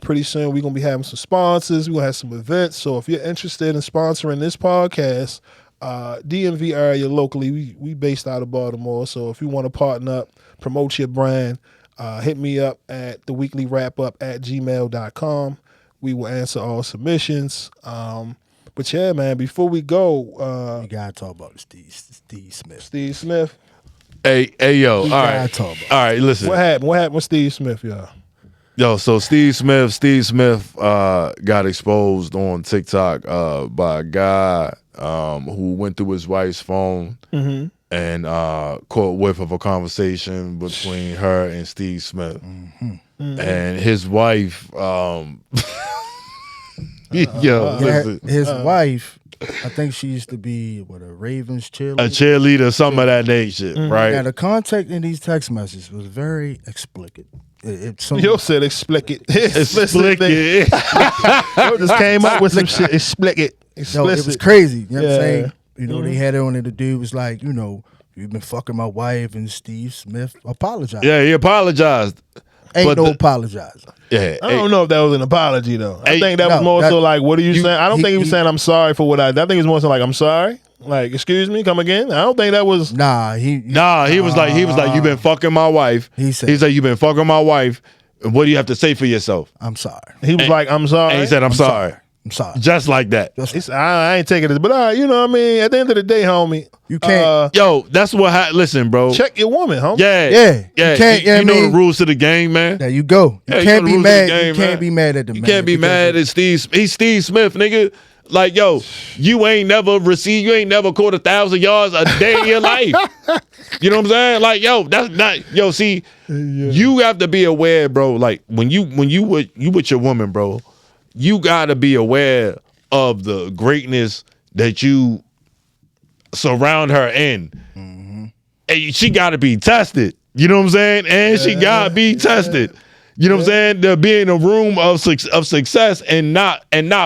Pretty soon we're gonna be having some sponsors. We're gonna have some events. So if you're interested in sponsoring this podcast, DMV area locally, we based out of Baltimore. So if you want to partner up, promote your brand, hit me up at theweeklywrapup@gmail.com. We will answer all submissions. But yeah, man, before we go, You gotta talk about Steve Smith. Steve Smith. Hey, yo. All gotta right. talk about All right, listen. What happened? What happened with Steve Smith, y'all? Yo, so Steve Smith got exposed on TikTok by a guy who went through his wife's phone and caught whiff of a conversation between her and Steve Smith. And his wife, listen, His wife, I think she used to be a Ravens cheerleader. a cheerleader, some of that nature, right? Now the content in these text messages was very explicit. Yo said explicit. Explicit. Yo just came up with some shit. Explicit. Yo, it was Explicit. crazy. You know what I'm Yeah. saying? They had it on it. The dude was like, you've been fucking my wife, and Steve Smith apologized. Yeah, he apologized. Ain't but no the- apologizing. Yeah, I don't know if that was an apology though. I Hey, think that was no, more that- so like, what are you saying? I don't think he was he- saying I'm sorry for what I think it was more so like I'm sorry. Like, excuse me, come again. I don't think that was. Nah, he was like, you've been fucking my wife. He said- He's like, you've been fucking my wife. What do you have to say for yourself? I'm sorry. He was like, I'm sorry. And he said, I'm sorry. I'm sorry. Just like that. I ain't taking this, but you know what I mean. At the end of the day, homie, You can't- Yo, that's what listen, bro. check your woman, homie. Yeah. Yeah. You can't- You know I mean- the rules to the game, man. There you go. Yeah, You you can't know the be rules of mad. the game, You can't man. be mad at the man. You can't be because mad at Steve. He's Steve Smith, nigga. Like, yo, you ain't never caught 1,000 yards a day in your life. You know what I'm saying? Like, yo, that's not, yo, see, you have to be aware, bro. Like, when you with your woman, bro, you gotta be aware of the greatness that you surround her in. And she gotta be tested. You know what I'm saying? And she gotta be tested. You know what I'm saying? To be in a room of success and not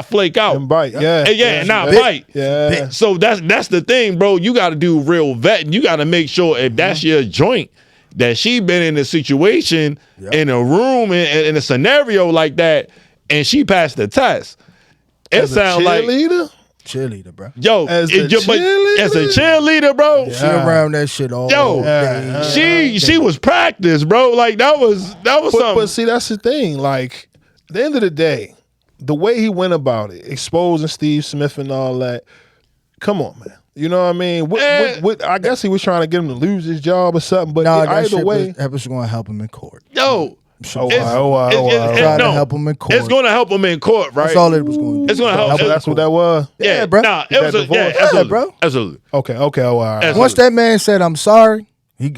flake out. And bite, yeah. And not bite. Yeah. So that's the thing, bro. You got to do real vetting. You got to make sure if that's your joint, that she been in a situation, in a room, in a scenario like that, and she passed the test. It sounds like cheerleader, bro. yo, As a as a cheerleader, bro. She around that shit all Yo, day. she was practiced, bro. Like that was something. But see, that's the thing. Like, at the end of the day, the way he went about it, exposing Steve Smith and all that, come on, man. You know what I mean? What, I guess he was trying to get him to lose his job or something, but Nah, that either shit way. that was going to help him in court. Yo, Sure. it's to help him in court. It's going to help him in court, right? That's all it was going to do. It's going to help. So that's what that was. Yeah, bro. Nah, That it was divorce. Yeah, absolutely, bro. Absolutely. Okay, oh, all right. Absolutely. Once that man said, I'm sorry, he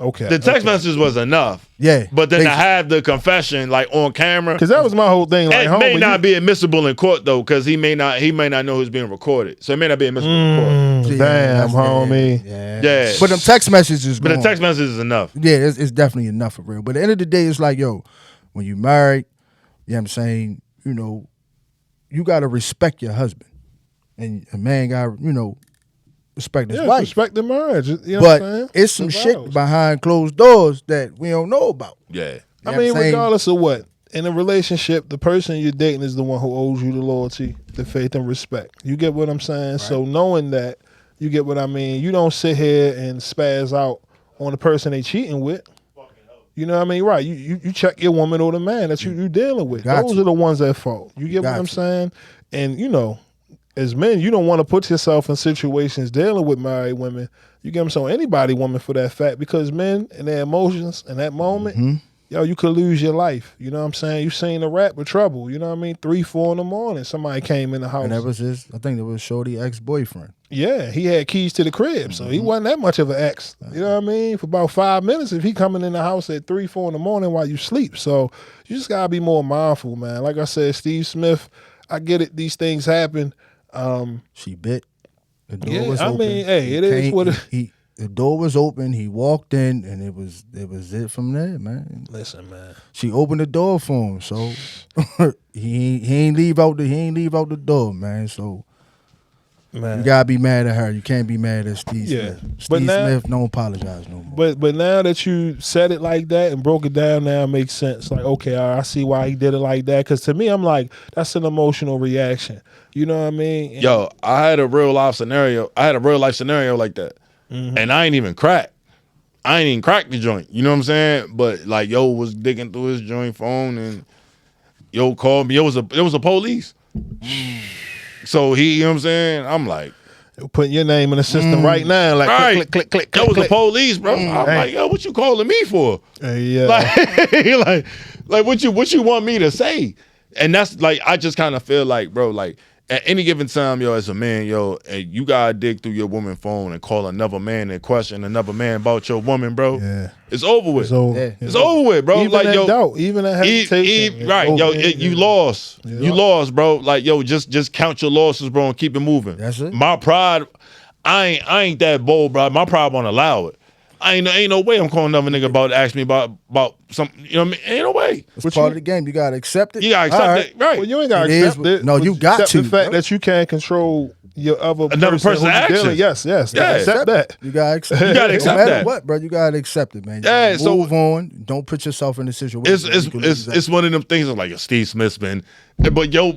Okay. The text message was enough. Yeah. But then to basically. have the confession like on camera, Because that was my whole thing. Like, it may homie, not be admissible in court though, because he may not know who's being recorded, so it may not be admissible in court. Damn, that's- homie. Yeah. But them text messages, But the text message is enough. yeah, it's definitely enough for real. But at the end of the day, it's like, yo, when you married, you know what I'm saying, you know, you got to respect your husband. And a man got to, you know, respect his Yeah, wife. respect the marriage. You know what I'm But saying? it's some The shit vows. behind closed doors that we don't know about. Yeah. You know I what mean, I'm saying? regardless of what, in a relationship, the person you're dating is the one who owes you the loyalty, the faith, and respect. You get what I'm saying? So knowing that, you get what I mean. You don't sit here and spaz out on the person they cheating with. You know what I mean? Right. You check your woman or the man that you dealing with. Got Those you. are the ones at fault. You get what Got I'm you. saying? And, you know, as men, you don't want to put yourself in situations dealing with married women. You get what I'm saying? Anybody woman for that fact, because men and their emotions in that moment, Mm-hmm. yo, you could lose your life. You know what I'm saying? You seen the rap with Trouble. You know what I mean? 3, 4 in the morning, somebody came in the house. And that was I think it was Shorty ex-boyfriend. Yeah, he had keys to the crib, so he Mm-hmm. wasn't that much of an ex. You know what I mean? For about 5 minutes, if he coming in the house at 3, 4 in the morning while you sleep. So you just gotta be more mindful, man. Like I said, Steve Smith, I get it. These things happen. She bit. The door Yeah, was I open. mean, hey, He it is came- what it- the door was open. He walked in, and it was it from there, man. Listen, man. She opened the door for him, so he ain't leave out the door, man. So Man. you gotta be mad at her. You can't be mad at Steve Yeah. Smith. But Steve now- Smith don't apologize no more. But now that you said it like that and broke it down, now it makes sense. Like, okay, all right, I see why he did it like that. Because to me, I'm like, that's an emotional reaction. You know what I mean? And- Yo, I had a real life scenario like that. And I ain't even crack. I ain't even cracked the joint. You know what I'm saying? But like, yo was digging through his joint phone and yo called me. It was a police. So he, you know what I'm saying? I'm like, Putting your name in the system right now, like right. click, click, click, click, Yo was click. the police, bro. I'm Hey. like, yo, what you calling me for? Yeah. Like what you want me to say? And that's like, I just kind of feel like, bro, like at any given time, yo, as a man, yo, and you gotta dig through your woman's phone and call another man and question another man about your woman, bro. Yeah. It's over with. It's over. Yeah. It's over with, bro. Even like, that yo, doubt, even that hesitation. it's right, over. yo, you lost. Yeah. You lost, bro. Like, yo, just count your losses, bro, and keep it moving. That's it. My pride, I ain't that bold, bro. My pride won't allow it. Ain't no way I'm calling another nigga about to ask me about some, you know what I mean? Ain't no way. It's part of the game. You gotta accept it. You gotta accept All right. it, right? Well, you ain't got to It is accept what- it. no, but you got accept to, the fact bro. that you can't control your other Another person person's who you're actions. dealing. Yes. Yeah. Accept that. You gotta accept. You gotta accept no matter that. what, bro. You gotta accept it, man. You Yeah, gotta so- move on. Don't put yourself in a situation. It's where you can lose that. it's one of them things that's like Steve Smith's been, but yo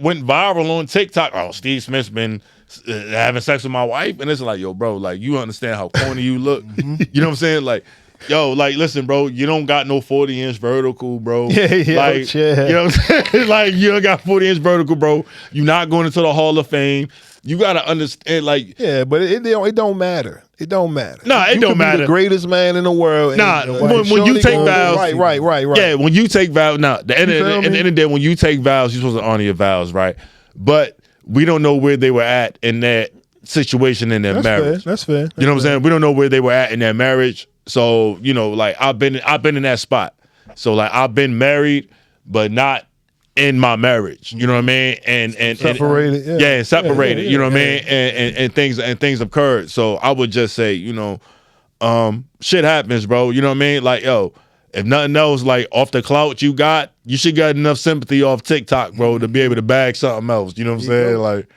went viral on TikTok. Oh, Steve Smith's been having sex with my wife, and it's like, yo, bro, like you understand how corny you look. You know what I'm saying? Like, yo, like listen, bro, you don't got no 40-inch vertical, bro. Yeah, like, chill. you know what I'm saying? Like you don't got 40-inch vertical, bro. You're not going into the Hall of Fame. You gotta understand, like. Yeah, but it don't matter. It don't matter. Nah, it you don't could be matter. the greatest man in the world. Nah, and when you shorty take go- vows- right. Yeah, when you take vows, at the end You feel of me? the day, when you take vows, you're supposed to honor your vows, right? But we don't know where they were at in that situation in their That's marriage. fair. That's fair. You know what I'm saying? We don't know where they were at in their marriage. So, you know, like I've been in that spot. So like I've been married, but not in my marriage. You know what I mean? And Separated, yeah. separated. Yeah, you know what yeah. I mean? And things occurred. So I would just say, you know, shit happens, bro. You know what I mean? Like, yo, if nothing else, like off the clout you got, you should get enough sympathy off TikTok, bro, to be able to bag something else. You know what I'm saying? Like,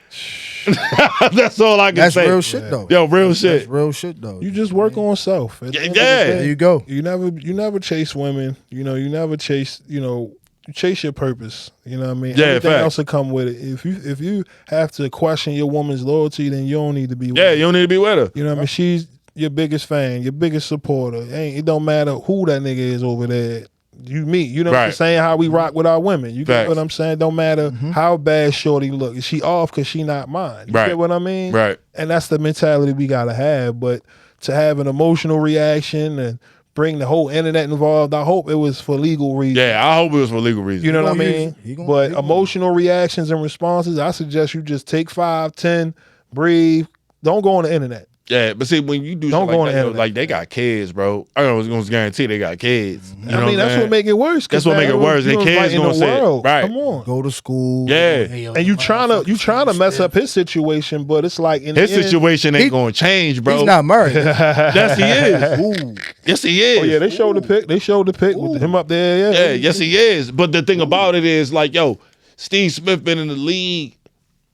that's all I can That's say. real shit, though. Yo, real That's shit. real shit, though. You just work on self. At the end of the Yeah. day, There you go. You never chase women. You know, you never chase. You know, you chase your purpose. You know what I mean? Yeah, Everything fact. else will come with it. If you have to question your woman's loyalty, then you don't need to be. With Yeah, her. you don't need to be with her. You know what I mean? She's your biggest fan, your biggest supporter. It don't matter who that nigga is over there. You meet. You know what I'm Right. saying? How we rock with our women. You get Facts. what I'm saying? Don't matter how bad shorty look. Is she off because she not mine? You Right. get what I mean? Right. And that's the mentality we gotta have. But to have an emotional reaction and bring the whole internet involved, I hope it was for legal reasons. Yeah, I hope it was for legal reasons. You know what I gonna use mean? it. He gonna- But he gonna- emotional reactions and responses, I suggest you just take 5, 10, breathe. Don't go on the internet. Yeah, but see, when you do Don't shit go like on that, the yo, internet. like they got kids, bro. I was gonna guarantee they got kids. You know I mean, that's I'm what make it worse. 'Cause That's what make it worse. You Their kids inviting gonna the say, world. right? Come on. Go to school. Yeah. Hey, yo, And you the trying to motherfuckers mess say up his situation, but it's like in His the end, situation ain't He- gonna change, bro. He's not married. Yes, he is. Ooh. Yes, he is. Oh yeah, they showed the pic. They showed the pic with him up there. Yeah, yes, he is. But the thing about it is, like, yo, Steve Smith been in the league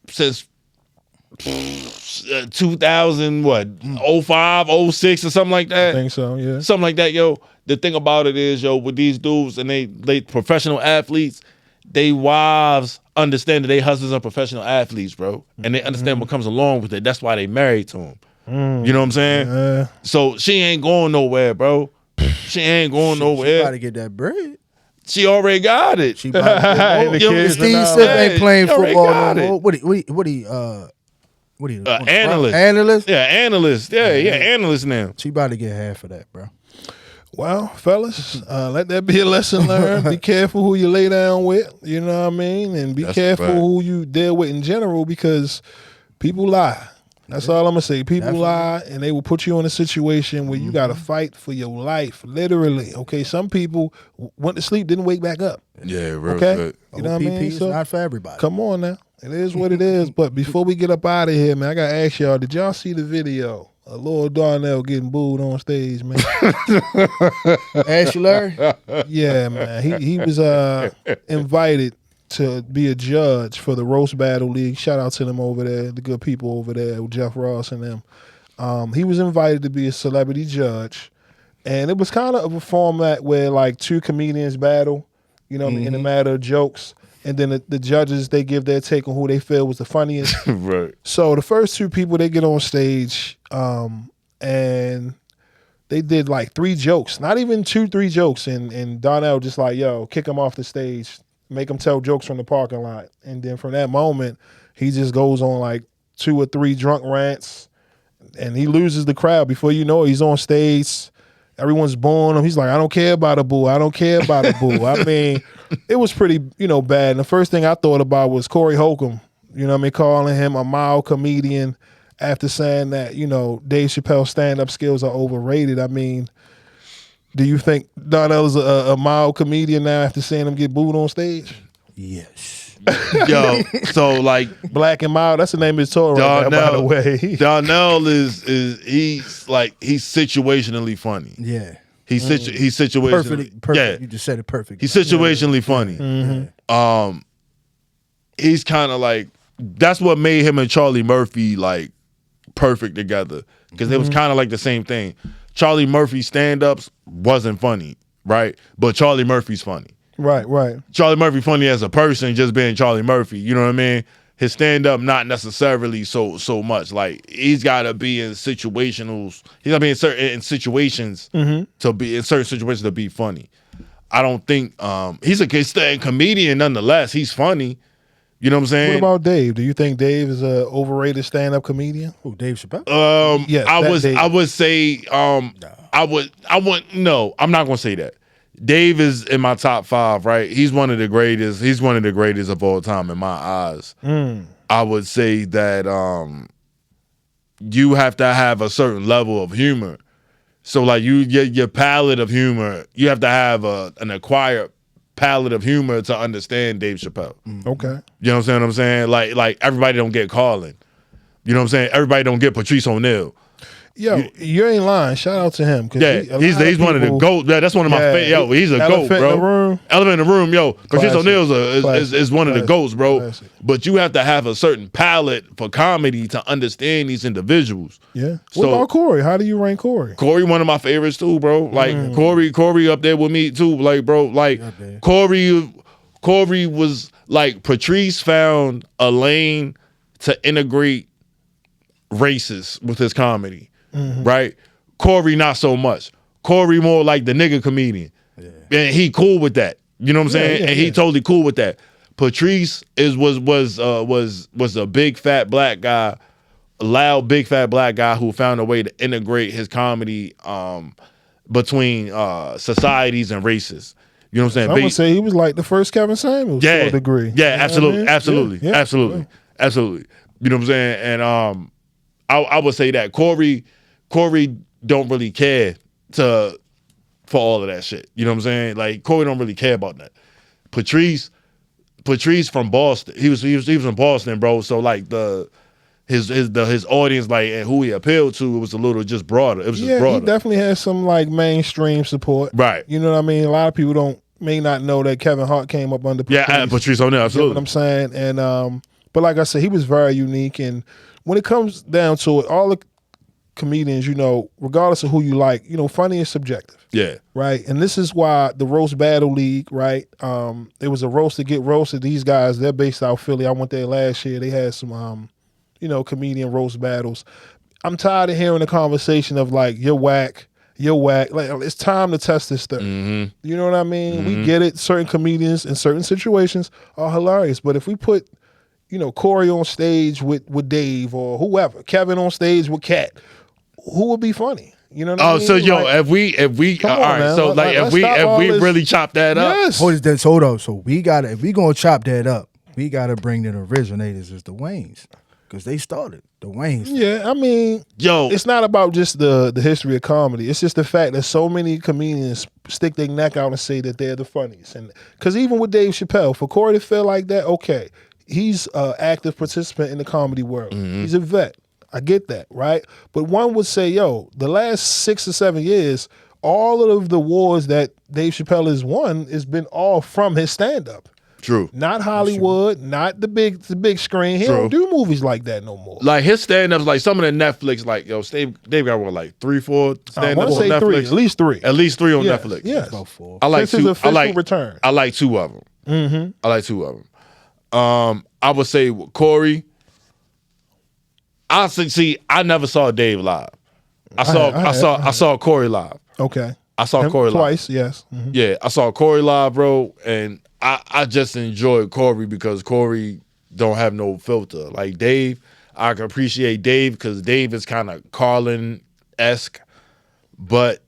since 2000, what, 05, 06 or something like I that. think so. Yeah. Something like that, yo. The thing about it is, yo, with these dudes and they professional athletes, they wives understand that they husbands are professional athletes, bro. And they understand what comes along with it. That's why they married to him. You know what I'm saying? Yeah. So she ain't going nowhere, bro. She ain't going She nowhere. about to get that bread. She already got it. She about to get more. The Yo, kids Steve and all Smith that. ain't playing he already football got no it. more. What he on the front? Analyst. Analyst? Yeah, analyst. Yeah, analyst now. She about to get half of that, bro. Well, fellas, let that be a lesson learned. Be careful who you lay down with. You know what I mean, and be That's a careful fact. who you deal with in general because people lie. That's all I'm gonna say. People lie, and they will put you in a situation where you got to fight for your life, literally. Okay, some people went to sleep, didn't wake back up. Yeah, real Okay, good. you know what I OPP mean. is So not for everybody. come on now, it is what it is. But before we get up out of here, man, I gotta ask y'all: did y'all see the video of Lord Donnell getting booed on stage, man? Ask you, Larry. Yeah, man. He was invited to be a judge for the Roast Battle League. Shout out to them over there, the good people over there, Jeff Ross and them. He was invited to be a celebrity judge, and it was kind of a format where like two comedians battle, you know, in a matter of jokes, and then the judges they give their take on who they feel was the funniest. Right. So the first two people they get on stage, and they did like 3 jokes, not even 2-3 jokes, and Donnell just like, yo, kick him off the stage, make him tell jokes from the parking lot, and then from that moment he just goes on like 2 or 3 drunk rants, and he loses the crowd. Before you know it, he's on stage, everyone's booing him. He's like, I don't care about a boo, I don't care about a boo. I mean, it was pretty, bad. And the first thing I thought about was Corey Holcomb, you know what I mean, calling him a mild comedian after saying that, Dave Chappelle's stand-up skills are overrated. I mean, do you think Donnell is a mild comedian now after seeing him get booed on stage? Yes. Yo, so like Black and Mild, that's the name of his tour right now, by the way. Donnell is he's situationally funny. Yeah. He's situationally Perfect. Yeah. You just said it perfect. He's situationally funny. He's kind of like, that's what made him and Charlie Murphy like perfect together, because it was kind of like the same thing. Charlie Murphy's stand-ups wasn't funny, right? But Charlie Murphy's funny. Right. Charlie Murphy funny as a person, just being Charlie Murphy. You know what I mean? His stand-up not necessarily so much. Like, he's got to be in situationals. He's got to be in certain situations to be in certain situations to be funny. I don't think he's a good comedian nonetheless. He's funny. You know what I'm saying? What about Dave? Do you think Dave is a overrated stand-up comedian? Who, Dave Chappelle? Yes, I would say no, I'm not gonna say that. Dave is in my top 5, right? He's one of the greatest. He's one of the greatest of all time in my eyes. I would say that you have to have a certain level of humor. So like your palette of humor, you have to have an acquired palette of humor to understand Dave Chappelle. Okay. You know what I'm saying? Like everybody don't get Carlin. You know what I'm saying? Everybody don't get Patrice O'Neal. Yo, you ain't lying. Shout out to him. Yeah, he's one of the GOAT. Yeah, that's one of my favorite. Yo, he's a GOAT, bro. In the room. Elephant in the room, yo. Patrice Classic. O'Neal's is one of the Classic. GOATs, bro. Classic. But you have to have a certain palette for comedy to understand these individuals. Yeah. So- What about Corey? How do you rank Corey? Corey, one of my favorites too, bro. Like Corey up there with me too. Like, bro, like Corey was like, Patrice found a lane to integrate races with his comedy, right? Corey not so much. Corey more like the nigga comedian, and he cool with that. You know what I'm saying? And he totally cool with that. Patrice was a big fat black guy, a loud big fat black guy who found a way to integrate his comedy between societies and races. You know what I'm saying? I would say he was like the first Kevin Samuels to a degree. Yeah, You know absolutely, what I mean? absolutely, Yeah. absolutely. You know what I'm saying? And I would say that Corey don't really care for all of that shit. You know what I'm saying? Like Corey don't really care about that. Patrice from Boston. He was from Boston, bro. So like his audience, like, and who he appealed to, it was a little just broader. It was just broader. He definitely has some like mainstream support. Right. You know what I mean? A lot of people may not know that Kevin Hart came up under Patrice. Yeah, Patrice O'Neal, absolutely. You know what I'm saying? And but like I said, he was very unique. And when it comes down to it, all the comedians, you know, regardless of who you like, you know, funny is subjective. Yeah. Right. And this is why the Roast Battle League, right? It was a roast to get roasted. These guys, they're based out of Philly. I went there last year. They had some you know, comedian roast battles. I'm tired of hearing the conversation of like, you're whack. Like, it's time to test this stuff. Mm-hmm. You know what I mean? We get it. Certain comedians in certain situations are hilarious. But if we put, you know, Corey on stage with Dave or whoever, Kevin on stage with Kat, who would be funny? You know what I mean? So yo, like, if we come all on, right, man. so like if we really chop that up. yes. Hold up. So if we gonna chop that up, we gotta bring the originators as the Waynes. Because they started the Waynes. Yeah, I mean, it's not about just the history of comedy. It's just the fact that so many comedians stick their neck out and say that they're the funniest. And because even with Dave Chappelle, for Corey to feel like that, okay, he's an active participant in the comedy world. Mm-hmm. He's a vet. I get that, right? But one would say, yo, the last 6 or 7 years, all of the wars that Dave Chappelle has won has been all from his stand-up. True. Not Hollywood, not the big screen. He don't do movies like that no more. Like his stand-ups, like some of the Netflix, like yo, Dave got what, like 3, 4 stand-ups on Netflix. 3, at least 3. At least 3 on Netflix. Yes. About 4. I like Since his 2. official return. I like 2 of them. Mm-hmm. I like 2 of them. I would say with Corey. I never saw Dave live. I saw Corey live. Okay. I saw Corey twice, live. yes. Mm-hmm. Yeah, I saw Corey live, bro, and I just enjoyed Corey because Corey don't have no filter. Like Dave, I can appreciate Dave because Dave is kind of Carlin-esque, but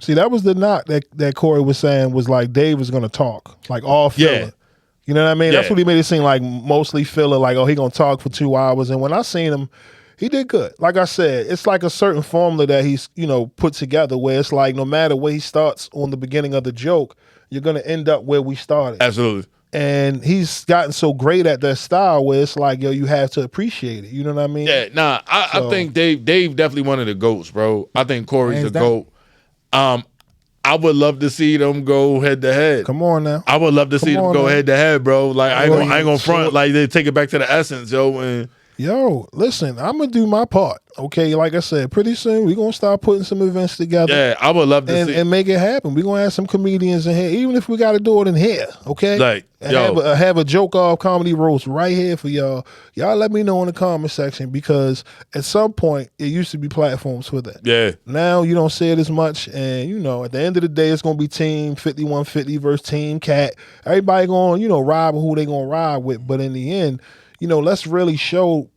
see, that was the knock that Corey was saying was like Dave was gonna talk, like all filler. Yeah. You know what I mean? Yeah. That's what he made it seem like, mostly filler, like, oh, he gonna talk for 2 hours. And when I seen him, he did good. Like I said, it's like a certain formula that he's, you know, put together where it's like no matter where he starts on the beginning of the joke, you're gonna end up where we started. absolutely. And he's gotten so great at that style where it's like, yo, you have to appreciate it. You know what I mean? Yeah, nah, I think Dave definitely one of the GOATs, bro. I think Corey's Hands a down. GOAT. I would love to see them go head to head. Come on now. I would love to see them go head to head, bro. Like I ain't gonna front. Sure. Like they take it back to the essence, yo. And Yo, listen, I'm gonna do my part. Okay, like I said, pretty soon we're gonna start putting some events together. yeah, I would love to see. And make it happen. We're gonna have some comedians in here, even if we gotta do it in here, okay? Like, And yo. have a joke off comedy roast right here for y'all. Y'all let me know in the comment section because at some point it used to be platforms for that. Yeah, Now you don't see it as much, and you know, at the end of the day, it's gonna be Team 5150 versus Team Cat. Everybody gonna, you know, ride with who they gonna ride with, but in the end, you know, let's really show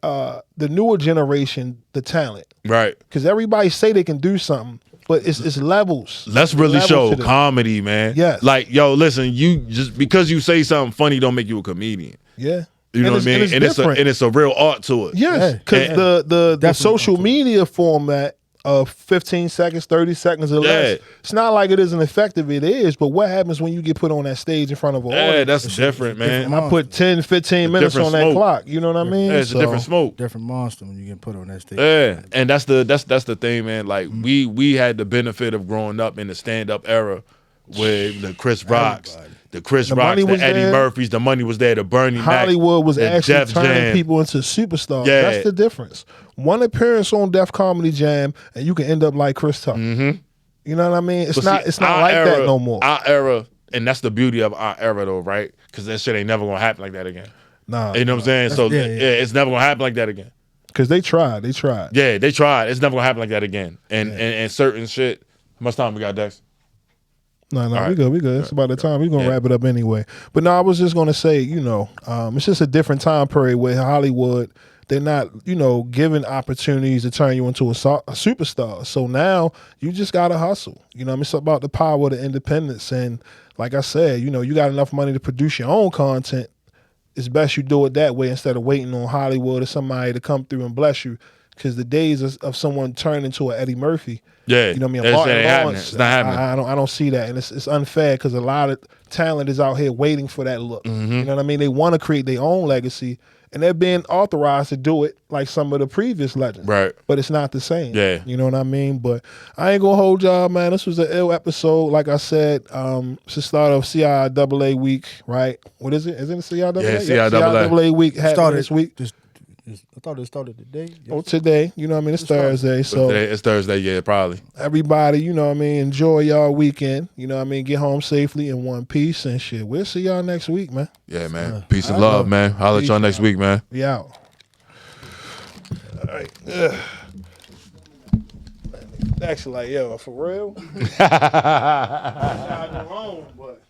the newer generation the talent. right. Because everybody say they can do something, but it's levels. Let's really Levels show to this. comedy, man. Yes. Like, yo, listen, you just because you say something funny don't make you a comedian. Yeah. You know what I mean? And it's different. it's a real art to it. Yes, Yeah. because And- the Definitely social not. media format of 15 seconds, 30 seconds or less, Yeah. it's not like it isn't effective. It is, but what happens when you get put on that stage in front of an Yeah, audience? that's different, man. And I put 10, 15 minutes different on that smoke. clock. You know what I mean? Yeah, it's a different smoke. Different monster when you get put on that stage. Yeah, and that's the thing, man. Like we had the benefit of growing up in the stand up era, where the Chris Rocks, The money was the Eddie there. Murphys, the money was there, the Bernie Mac, Hollywood was the actually Def turning Jam. people into superstars. Yeah. That's the difference. One appearance on Def Comedy Jam, and you can end up like Chris Tucker. Mm-hmm. You know what I mean? It's But not. see, It's not our like era, that no more. Our era, and that's the beauty of our era, though, right? Because that shit ain't never gonna happen like that again. Nah, You know what I'm saying? So yeah. it's never gonna happen like that again. because they tried. They tried. Yeah, they tried. It's never gonna happen like that again. And certain shit. How much time we got, Dex? No, All we right. good. It's about the time. We're gonna Yeah. wrap it up anyway. But no, I was just gonna say, you know, it's just a different time period where Hollywood, they're not, you know, giving opportunities to turn you into a superstar. So now you just gotta hustle. You know, it's about the power of the independence. And like I said, you know, you got enough money to produce your own content. it's best you do it that way instead of waiting on Hollywood or somebody to come through and bless you. Because the days of someone turning into an Eddie Murphy, Yeah, you know what I mean? that Martin shit ain't happening. Lawrence, It's not happening. I don't see that, and it's unfair because a lot of talent is out here waiting for that look. Mm-hmm. You know what I mean? They want to create their own legacy, and they're being authorized to do it like some of the previous legends. Right. But it's not the same. Yeah. You know what I mean? But I ain't gonna hold y'all, man. This was an ill episode. Like I said, it's the start of CIAA week, right? What is it? Isn't it CIAA? Yeah, CIAA. CIAA week happening Started this week. I thought it started today. Oh, today, you know what I mean? It's Thursday. So It's Thursday, yeah, probably. everybody, you know what I mean, enjoy y'all weekend. You know what I mean? Get home safely in one piece and shit. We'll see y'all next week, man. Yeah, man. Peace and love, man. I'll let y'all next week, man. We out. All right. Actually, like, yo, for real? Y'all wrong, but